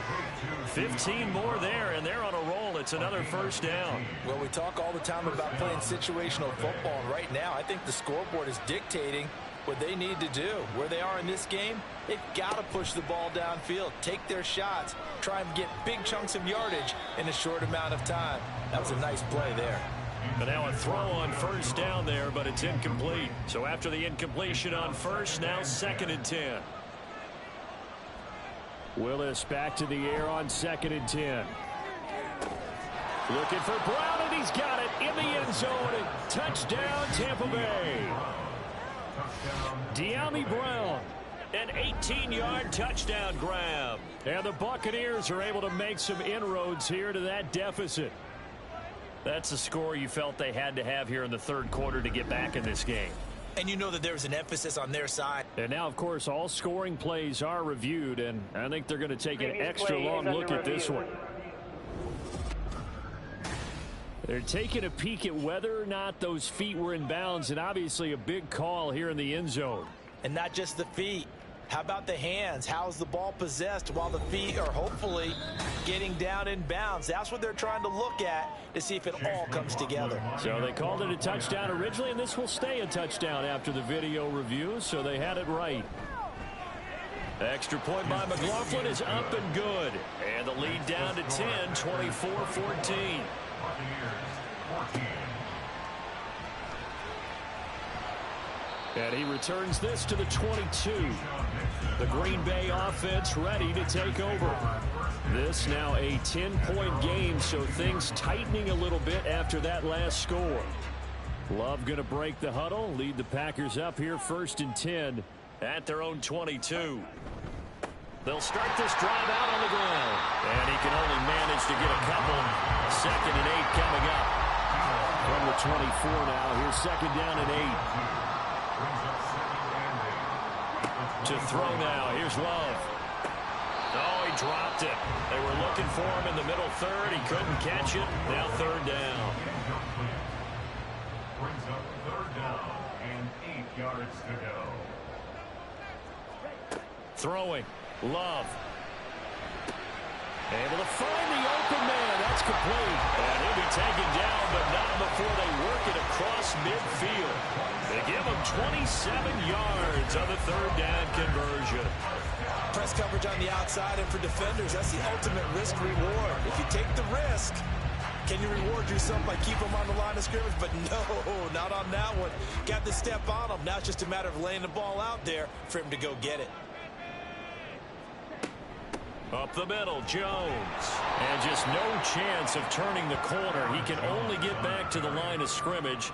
15 more there, and they're on a roll. It's another 1st down. Well, we talk all the time about playing situational football, and right now I think the scoreboard is dictating what they need to do. Where they are in this game, they've got to push the ball downfield, take their shots, try and get big chunks of yardage in a short amount of time. That was a nice play there. But now a throw on 1st down there, but it's incomplete. So after the incompletion on 1st, now 2nd and 10. Willis back to the air on 2nd and 10. Looking for Brown, and he's got it in the end zone. And touchdown, Tampa Bay. De'Ami Brown. An 18-yard touchdown grab. And the Buccaneers are able to make some inroads here to that deficit. That's a score you felt they had to have here in the 3rd quarter to get back in this game. And you know that there's an emphasis on their side. And now, of course, all scoring plays are reviewed, and I think they're going to take an extra long look at this one. They're taking a peek at whether or not those feet were in bounds, and obviously a big call here in the end zone. And not just the feet. How about the hands? How's the ball possessed while the feet are hopefully getting down in bounds? That's what they're trying to look at to see if it all comes together. So they called it a touchdown originally, and this will stay a touchdown after the video review, so they had it right. Extra point by McLaughlin is up and good. And the lead down to 10, 24-14. And he returns this to the 22. The Green Bay offense ready to take over. This now a 10-point game, so things tightening a little bit after that last score. Love going to break the huddle, lead the Packers up here 1st and 10 at their own 22. They'll start this drive out on the ground. And he can only manage to get a couple. 2nd and 8 coming up. From the 24 now, here's 2nd down and 8. To throw now. Here's Love. Oh, he dropped it. They were looking for him in the middle third. He couldn't catch it. Now 3rd down. Brings up 3rd down and 8 yards to go. Throwing. Love. Able to find the open man. That's complete. And he'll be taken down, but not before they work it across midfield. They give him 27 yards on the 3rd down conversion. Press coverage on the outside, and for defenders, that's the ultimate risk reward. If you take the risk, can you reward yourself by keeping them on the line of scrimmage? But no, not on that one. Got the step on him. Now it's just a matter of laying the ball out there for him to go get it. Up the middle, Jones. And just no chance of turning the corner. He can only get back to the line of scrimmage.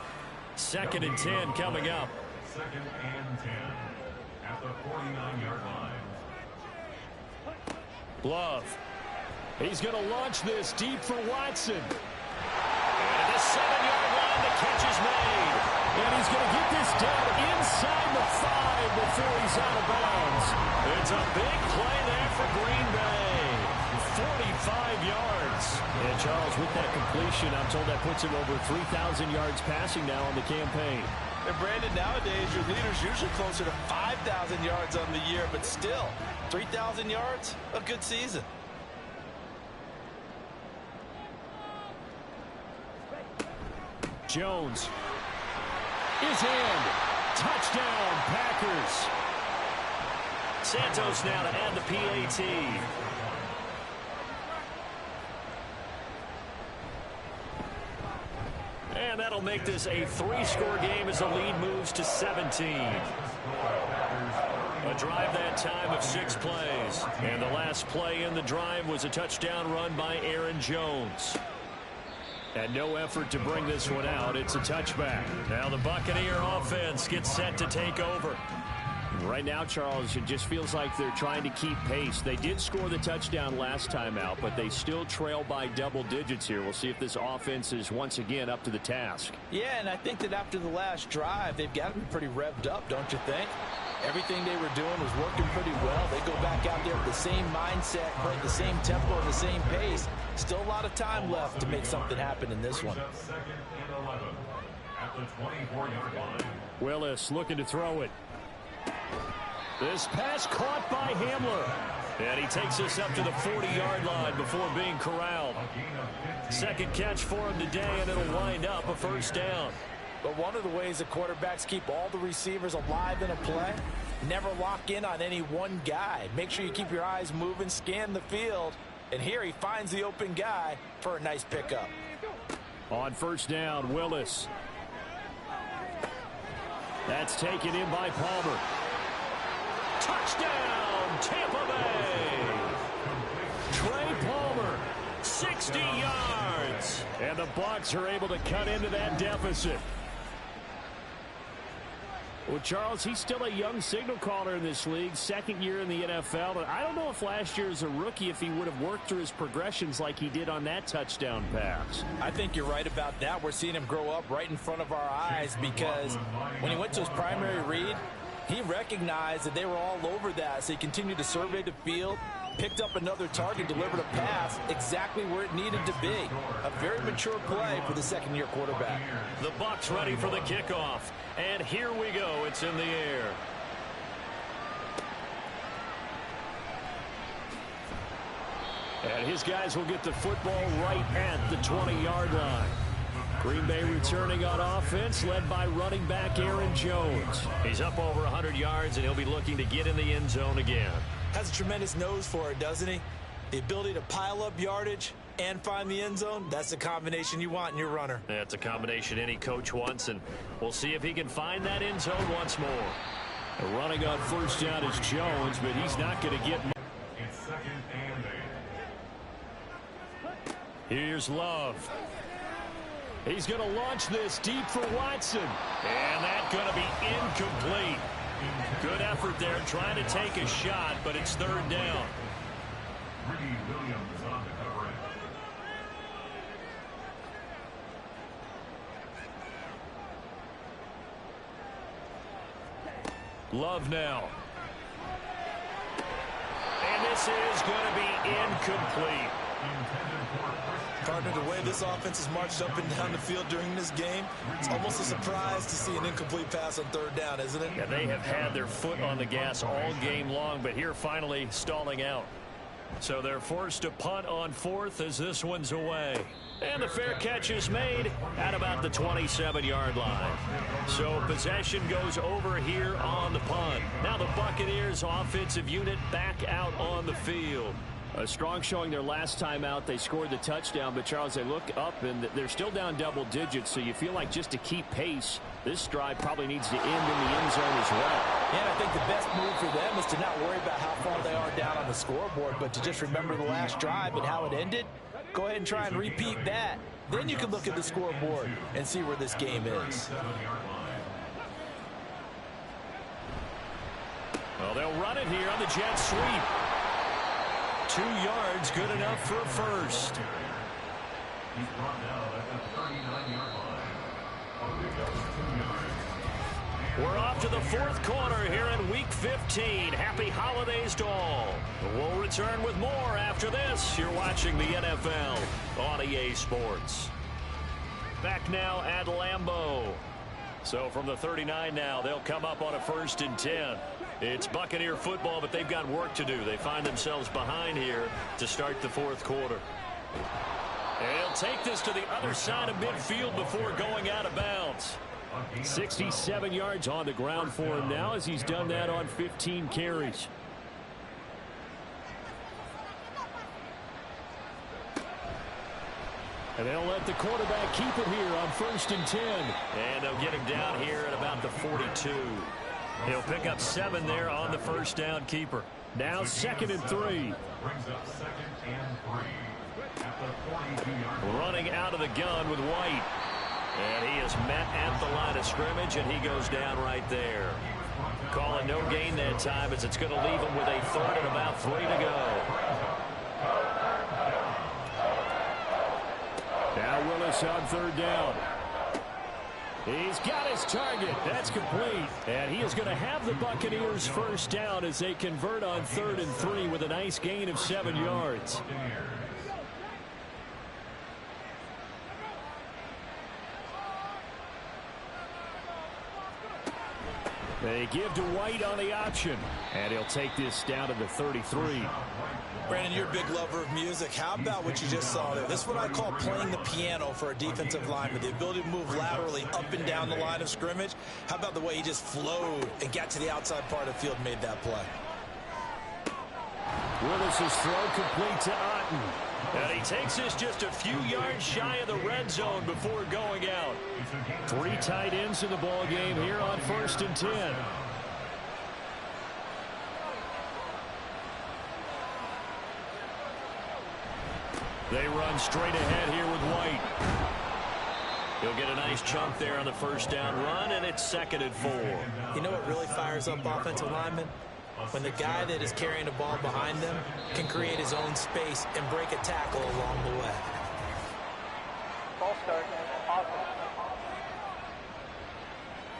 2nd and 10 coming up. 2nd and 10 at the 49-yard line. Love. He's going to launch this deep for Watson. And at the 7-yard line, the catch is made. And he's going to get this down inside the 5 before he's out of bounds. It's a big play there for Green Bay. 45 yards. And Charles, with that completion, I'm told that puts him over 3,000 yards passing now on the campaign. And Brandon, nowadays your leader's usually closer to 5,000 yards on the year, but still, 3,000 yards, a good season. Jones is in. Touchdown, Packers. Santos now to add the PAT. And that'll make this a 3-score game as the lead moves to 17. A drive that time of 6 plays. And the last play in the drive was a touchdown run by Aaron Jones. And no effort to bring this one out. It's a touchback. Now the Buccaneer offense gets set to take over. Right now, Charles, it just feels like they're trying to keep pace. They did score the touchdown last time out, but they still trail by double digits here. We'll see if this offense is once again up to the task. Yeah, and I think that after the last drive, they've got to be pretty revved up, don't you think? Everything they were doing was working pretty well. They go back out there with the same mindset, playing the same tempo and the same pace. Still a lot of time left to make something happen in this one. 2nd and 11 at the 24-yard line. Willis looking to throw it. This pass caught by Hamler. And he takes us up to the 40-yard line before being corralled. Second catch for him today, and it'll wind up a 1st down. But one of the ways that quarterbacks keep all the receivers alive in a play, never lock in on any one guy. Make sure you keep your eyes moving, scan the field. And here he finds the open guy for a nice pickup. On 1st down, Willis. That's taken in by Palmer. Touchdown, Tampa Bay. Trey Palmer, 60 yards. And the Bucs are able to cut into that deficit. Well, Charles, he's still a young signal caller in this league, 2nd year in the NFL. And I don't know if last year as a rookie if he would have worked through his progressions like he did on that touchdown pass. I think you're right about that. We're seeing him grow up right in front of our eyes because when he went to his primary read, he recognized that they were all over that, so he continued to survey the field, picked up another target, delivered a pass exactly where it needed to be. A very mature play for the 2nd-year quarterback. The Bucs ready for the kickoff. And here we go. It's in the air. And his guys will get the football right at the 20-yard line. Green Bay returning on offense, led by running back Aaron Jones. He's up over 100 yards, and he'll be looking to get in the end zone again. Has a tremendous nose for it, doesn't he? The ability to pile up yardage and find the end zone, that's the combination you want in your runner. That's a combination any coach wants, and we'll see if he can find that end zone once more. Running on 1st down is Jones, but he's not going to get much. It's 2nd and 8. Here's Love. He's going to launch this deep for Watson. And that's going to be incomplete. Good effort there trying to take a shot, but it's 3rd down. Ricky Williams on the coverage. Love now. And this is going to be incomplete. Partner, the way this offense has marched up and down the field during this game, it's almost a surprise to see an incomplete pass on 3rd down, isn't it? Yeah, they have had their foot on the gas all game long, but here finally stalling out. So they're forced to punt on 4th as this one's away. And the fair catch is made at about the 27-yard line. So possession goes over here on the punt. Now the Buccaneers offensive unit back out on the field. A strong showing their last time out. They scored the touchdown, but Charles, they look up and they're still down double digits, so you feel like just to keep pace, this drive probably needs to end in the end zone as well. Yeah, I think the best move for them is to not worry about how far they are down on the scoreboard, but to just remember the last drive and how it ended. Go ahead and try and repeat that Then you can look at the scoreboard and see where this game is. Well, they'll run it here on the jet sweep. 2 yards, good enough for a first. He's brought down at the 39-yard line. A pickup of 2 yards. We're off to the 4th quarter here in Week 15. Happy holidays to all. We'll return with more after this. You're watching the NFL on EA Sports. Back now at Lambeau. So from the 39 now, they'll come up on a 1st and 10. It's Buccaneer football, but they've got work to do. They find themselves behind here to start the 4th quarter. And he'll take this to the other side of midfield before going out of bounds. 67 yards on the ground for him now as he's done that on 15 carries. And they'll let the quarterback keep it here on 1st and 10. And they'll get him down here at about the 42. He'll pick up 7 there on the 1st down keeper. Now 2nd and 3. Brings up 2nd and 3. At the 42-yard line. Running out of the gun with White. And he is met at the line of scrimmage, and he goes down right there. Calling no gain that time as it's going to leave him with a 3rd and about 3 to go. Now Willis on 3rd down. He's got his target. That's complete. And he is going to have the Buccaneers 1st down as they convert on 3rd and 3 with a nice gain of 7 yards. They give to White on the option. And he'll take this down to the 33. Brandon, you're a big lover of music. How about what you just saw there? This is what I call playing the piano for a defensive lineman. The ability to move laterally up and down the line of scrimmage. How about the way he just flowed and got to the outside part of the field and made that play? Willis's throw complete to Otten. And he takes this just a few yards shy of the red zone before going out. 3 tight ends in the ball game here on 1st and 10. They run straight ahead here with White. He'll get a nice chunk there on the 1st down run, and it's 2nd and 4. You know what really fires up offensive linemen? When the guy that is carrying the ball behind them can create his own space and break a tackle along the way. Ball start.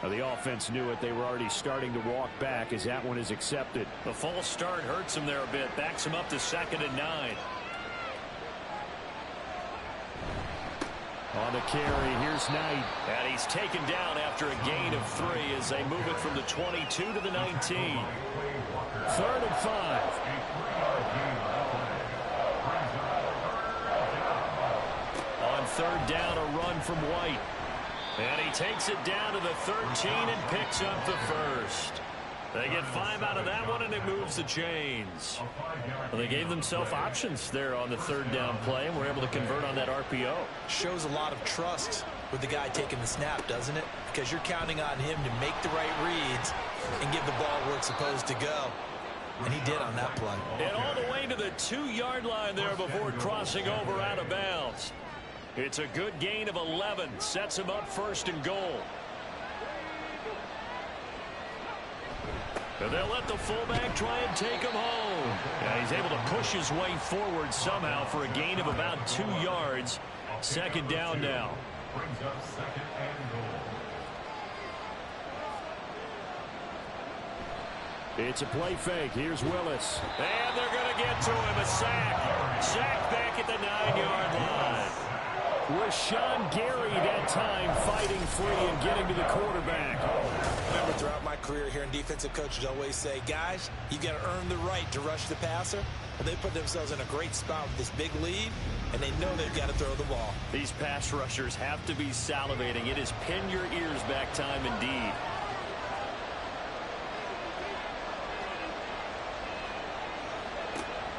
Now the offense knew it. They were already starting to walk back as that one is accepted. The false start hurts him there a bit. Backs him up to 2nd and 9. On the carry, here's Knight. And he's taken down after a gain of 3 as they move it from the 22 to the 19. 3rd and 5. On 3rd down, a run from White. And he takes it down to the 13 and picks up the 1st. They get 5 out of that one, and it moves the chains. Well, they gave themselves options there on the 3rd down play, and were able to convert on that RPO. Shows a lot of trust with the guy taking the snap, doesn't it? Because you're counting on him to make the right reads and give the ball where it's supposed to go. And he did on that play. And all the way to the 2-yard line there before crossing over out of bounds. It's a good gain of 11. Sets him up 1st and goal. And they'll let the fullback try and take him home. Yeah, he's able to push his way forward somehow for a gain of about 2 yards. 2nd down now. Brings up 2nd and goal. It's a play fake. Here's Willis. And they're going to get to him. A sack. Sack back at the 9-yard line. Rashawn Gary that time fighting free and getting to the quarterback. Remember, throughout my career here in defensive coaches always say, guys, you got to earn the right to rush the passer. And they put themselves in a great spot with this big lead, and they know they've got to throw the ball. These pass rushers have to be salivating. It is pin your ears back time indeed.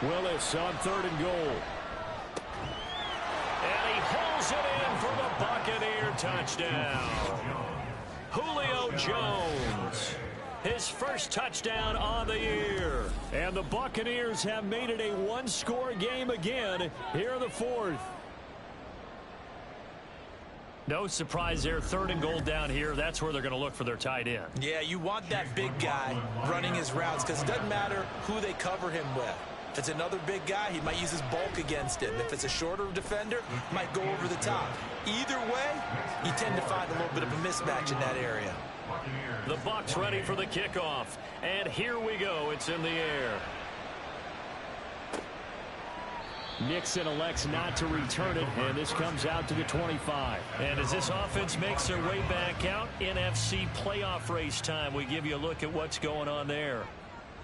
Willis on 3rd and goal. And he pulls it in for the Buccaneer touchdown. Julio Jones, his first touchdown on the year. And the Buccaneers have made it a 1-score game again here in the 4th. No surprise there. 3rd and goal down here. That's where they're going to look for their tight end. Yeah, you want that big guy running his routes because it doesn't matter who they cover him with. If it's another big guy, he might use his bulk against him. If it's a shorter defender, he might go over the top. Either way, you tend to find a little bit of a mismatch in that area. The Bucs ready for the kickoff. And here we go. It's in the air. Nixon elects not to return it, and this comes out to the 25. And as this offense makes their way back out, NFC playoff race time. We give you a look at what's going on there.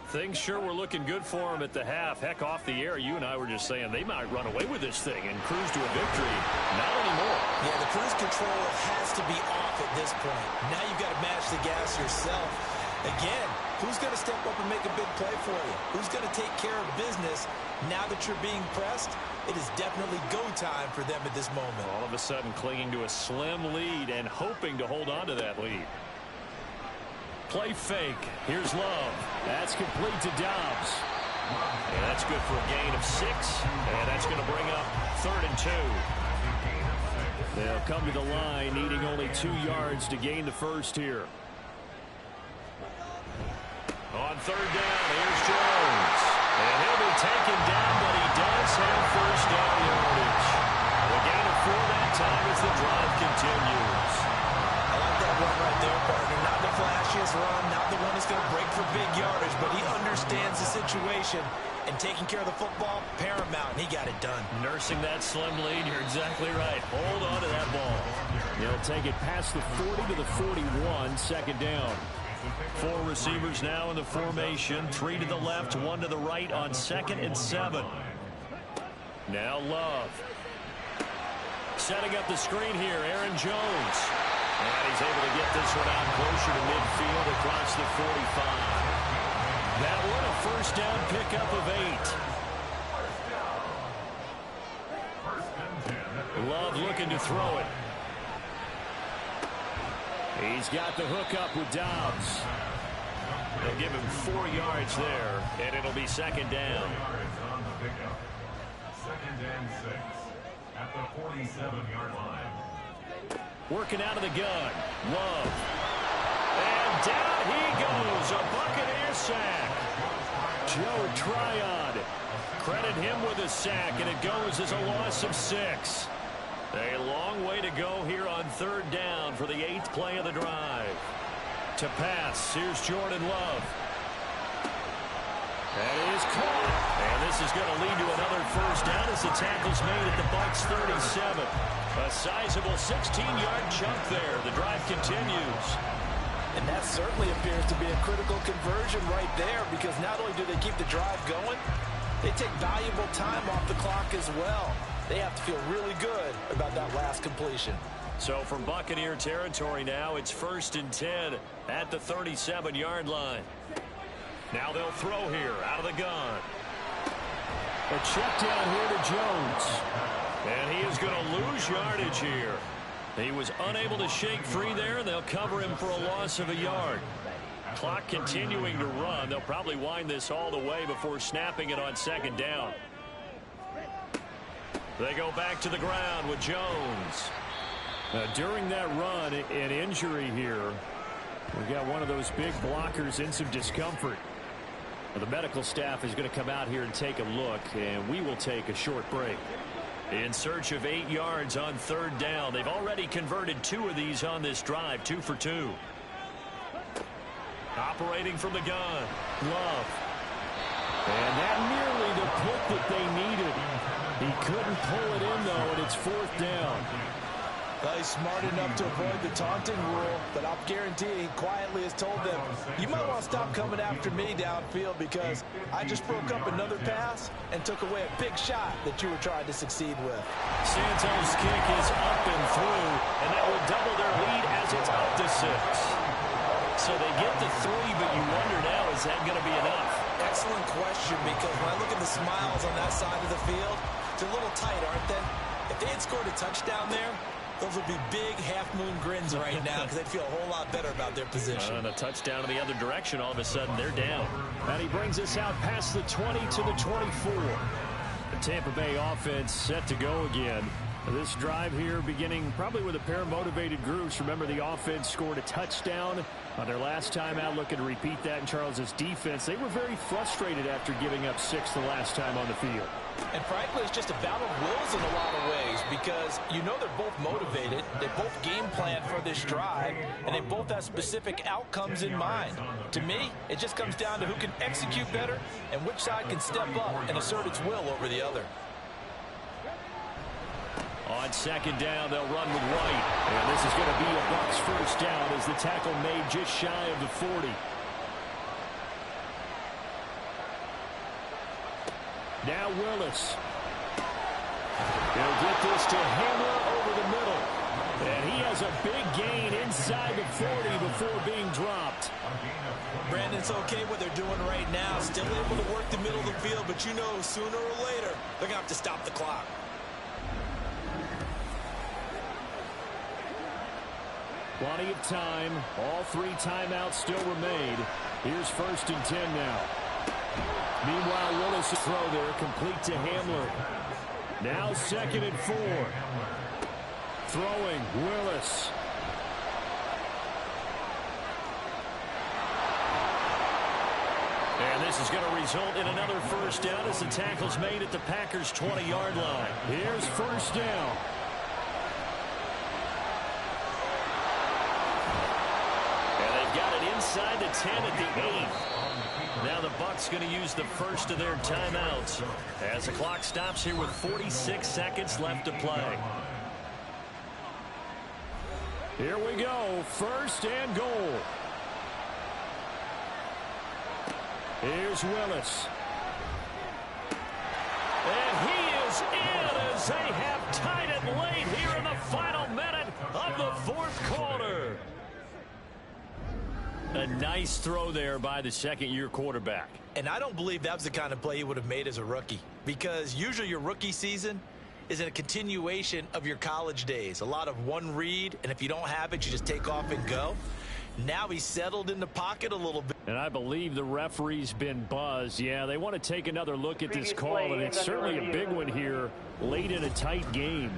Things sure were looking good for them at the half. Heck, off the air, you and I were just saying they might run away with this thing and cruise to a victory. Not anymore. Yeah, the cruise control has to be off at this point. Now you've got to match the gas yourself. Again, who's going to step up and make a big play for you? Who's going to take care of business now that you're being pressed? It is definitely go time for them at this moment. All of a sudden clinging to a slim lead and hoping to hold on to that lead. Play fake. Here's Love. That's complete to Dobbs. And that's good for a gain of 6. And that's going to bring up 3rd and 2. They'll come to the line needing only 2 yards to gain the first here. On 3rd down, here's Jones. And he'll be taken down, but he does have first down yardage. The gain of 4 that time as the drive continues. I like that run right there, partner. Not the flashiest run, not the one that's going to break for big yardage, but he understands the situation, and taking care of the football, paramount, and he got it done. Nursing that slim lead, you're exactly right. Hold on to that ball. They'll take it past the 40 to the 41, 2nd down. 4 receivers now in the formation. 3 to the left, 1 to the right on 2nd and 7. Now Love. Setting up the screen here, Aaron Jones. And he's able to get this one out closer to midfield across the 45. That one a first down pickup of 8. Love looking to throw it. He's got the hookup with Dobbs. They'll give him 4 yards there, and it'll be 2nd down. 2nd and 6 at the 47-yard line. Working out of the gun. Love. And down he goes. A Buccaneer sack. Joe Tryon. Credit him with a sack, and it goes as a loss of 6. A long way to go here on 3rd down for the 8th play of the drive. To pass, here's Jordan Love. That is caught. And this is going to lead to another first down as the tackle's made at the Bucs 37. A sizable 16-yard chunk there. The drive continues. And that certainly appears to be a critical conversion right there, because not only do they keep the drive going, they take valuable time off the clock as well. They have to feel really good about that last completion. So from Buccaneer territory now, it's 1st and 10 at the 37-yard line. Now they'll throw here out of the gun. A check down here to Jones. And he is going to lose yardage here. He was unable to shake free there, and they'll cover him for a loss of a yard. Clock continuing to run. They'll probably wind this all the way before snapping it on 2nd down. They go back to the ground with Jones. During that run, an injury here. We've got one of those big blockers in some discomfort. Well, the medical staff is going to come out here and take a look, and we will take a short break. In search of 8 yards on 3rd down. They've already converted 2 of these on this drive, 2 for 2. Operating from the gun, Love. And that nearly the pick that they needed. He couldn't pull it in, though, and it's 4th down. Well, he's smart enough to avoid the taunting rule, but I'll guarantee he quietly has told them, you might want to stop coming after me downfield because I just broke up another pass and took away a big shot that you were trying to succeed with. Santos' kick is up and through, and that will double their lead as it's up to 6. So they get the 3, but you wonder now, is that going to be enough? Excellent question, because when I look at the smiles on that side of the field, they're a little tight, aren't they? If they had scored a touchdown there, those would be big half-moon grins right now because they'd feel a whole lot better about their position. And a touchdown in the other direction, all of a sudden they're down. And he brings us out past the 20 to the 24. The Tampa Bay offense set to go again. This drive here beginning probably with a pair of motivated groups. Remember, the offense scored a touchdown on their last time out, looking to repeat that in Charles's defense. They were very frustrated after giving up 6 the last time on the field. And frankly, it's just a battle of wills in a lot of ways because you know they're both motivated. They both game plan for this drive, and they both have specific outcomes in mind. To me, it just comes down to who can execute better and which side can step up and assert its will over the other. On second down, they'll run with White. And this is going to be a Bucs first down as the tackle made just shy of the 40. Now Willis. He'll get this to Hamler over the middle. And he has a big gain inside the 40 before being dropped. Brandon, it's okay what they're doing right now. Still able to work the middle of the field, but you know sooner or later they're going to have to stop the clock. Plenty of time. All 3 timeouts still remain. Here's 1st and 10 now. Meanwhile, Willis' throw there, complete to Hamler. Now 2nd and 4. Throwing, Willis. And this is going to result in another first down as the tackle's made at the Packers' 20-yard line. Here's 1st down. Inside the 10 at the 8. Now the Bucs going to use the first of their timeouts as the clock stops here with 46 seconds left to play. Here we go. 1st and goal. Here's Willis. And he is in as they have tied it late here in the final minute of the 4th quarter. A nice throw there by the second-year quarterback. And I don't believe that was the kind of play he would have made as a rookie, because usually your rookie season is a continuation of your college days. A lot of one read, and if you don't have it, you just take off and go. Now he's settled in the pocket a little bit. And I believe the referee's been buzzed. Yeah, they want to take another look at this call, and it's certainly a big one here late in a tight game.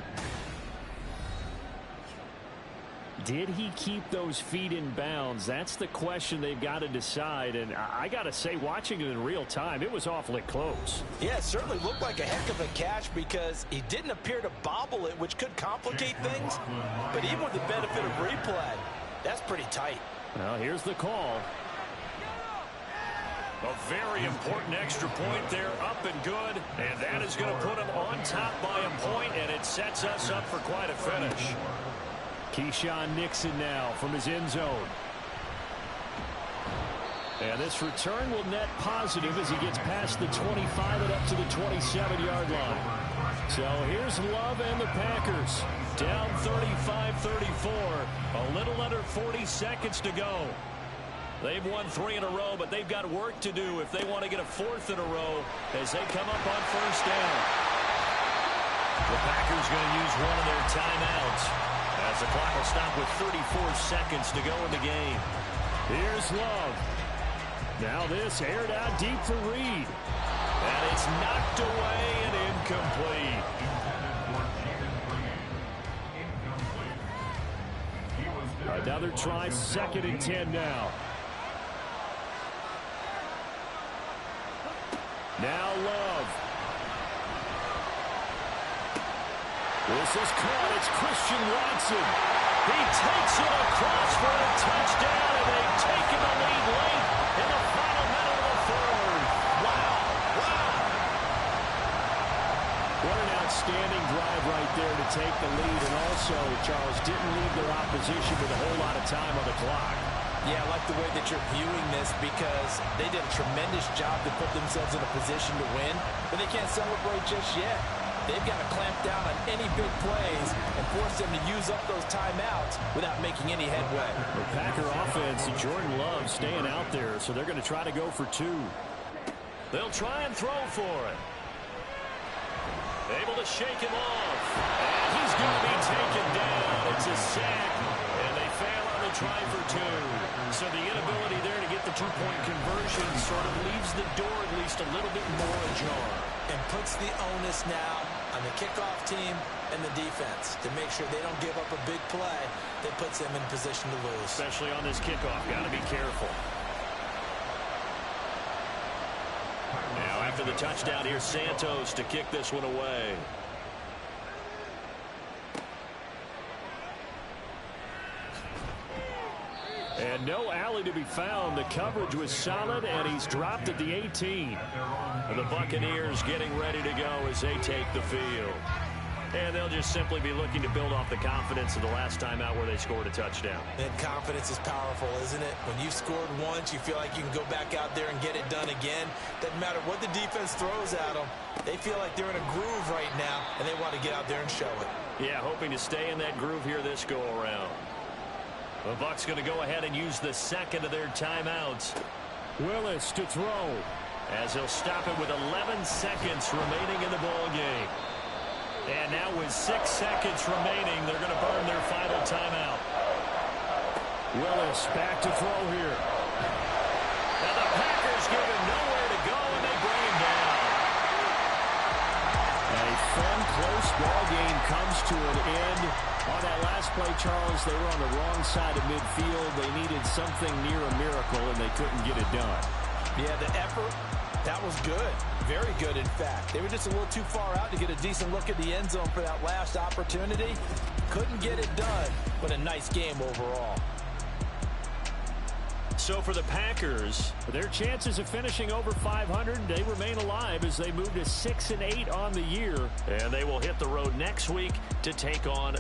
Did he keep those feet in bounds? That's the question they've got to decide. And I got to say, watching it in real time, it was awfully close. Yeah, it certainly looked like a heck of a catch because he didn't appear to bobble it, which could complicate things. But even with the benefit of replay, that's pretty tight. Well, here's the call. A very important extra point there, up and good. And that is going to put him on top by a point, and it sets us up for quite a finish. Keyshawn Nixon now from his end zone. And this return will net positive as he gets past the 25 and up to the 27-yard line. So here's Love and the Packers. Down 35-34. A little under 40 seconds to go. They've won 3 in a row, but they've got work to do if they want to get a 4th in a row as they come up on 1st down. The Packers going to use one of their timeouts as the clock will stop with 34 seconds to go in the game. Here's Love. Now this aired out deep for Reed. And it's knocked away and incomplete. Another try, 2nd and 10 now. Now Love. This is caught. It's Christian Watson. He takes it across for a touchdown, and they've taken the lead late in the final minute of the 4th. Wow. Wow. What an outstanding drive right there to take the lead. And also, Charles, didn't leave their opposition with a whole lot of time on the clock. Yeah, I like the way that you're viewing this because they did a tremendous job to put themselves in a position to win, but they can't celebrate just yet. They've got to clamp down on any big plays and force them to use up those timeouts without making any headway. The Packer offense, Jordan Love staying out there, so they're going to try to go for 2. They'll try and throw for it. Able to shake him off. And he's going to be taken down. It's a sack, and they fail on the try for 2. So the inability there to get the 2-point conversion sort of leaves the door at least a little bit more ajar. And puts the onus now on the kickoff team and the defense to make sure they don't give up a big play that puts them in position to lose. Especially on this kickoff. Got to be careful. Now, after the touchdown, here's Santos to kick this one away. And no alley to be found. The coverage was solid, and he's dropped at the 18. The Buccaneers getting ready to go as they take the field. And they'll just simply be looking to build off the confidence of the last time out where they scored a touchdown. And confidence is powerful, isn't it? When you've scored once, you feel like you can go back out there and get it done again. Doesn't matter what the defense throws at them. They feel like they're in a groove right now, and they want to get out there and show it. Yeah, hoping to stay in that groove here this go-around. The Bucs going to go ahead and use the second of their timeouts. Willis to throw. As he'll stop it with 11 seconds remaining in the ball game. And now with 6 seconds remaining, they're going to burn their final timeout. Willis back to throw here. And the Packers give him nowhere to go, and they bring him down. A fun, close ball game comes to an end. On that last play, Charles, they were on the wrong side of midfield. They needed something near a miracle, and they couldn't get it done. Yeah, the effort, that was good. Very good, in fact. They were just a little too far out to get a decent look at the end zone for that last opportunity. Couldn't get it done, but a nice game overall. So for the Packers, their chances of finishing over 500, they remain alive as they move to 6-8 on the year. And they will hit the road next week to take on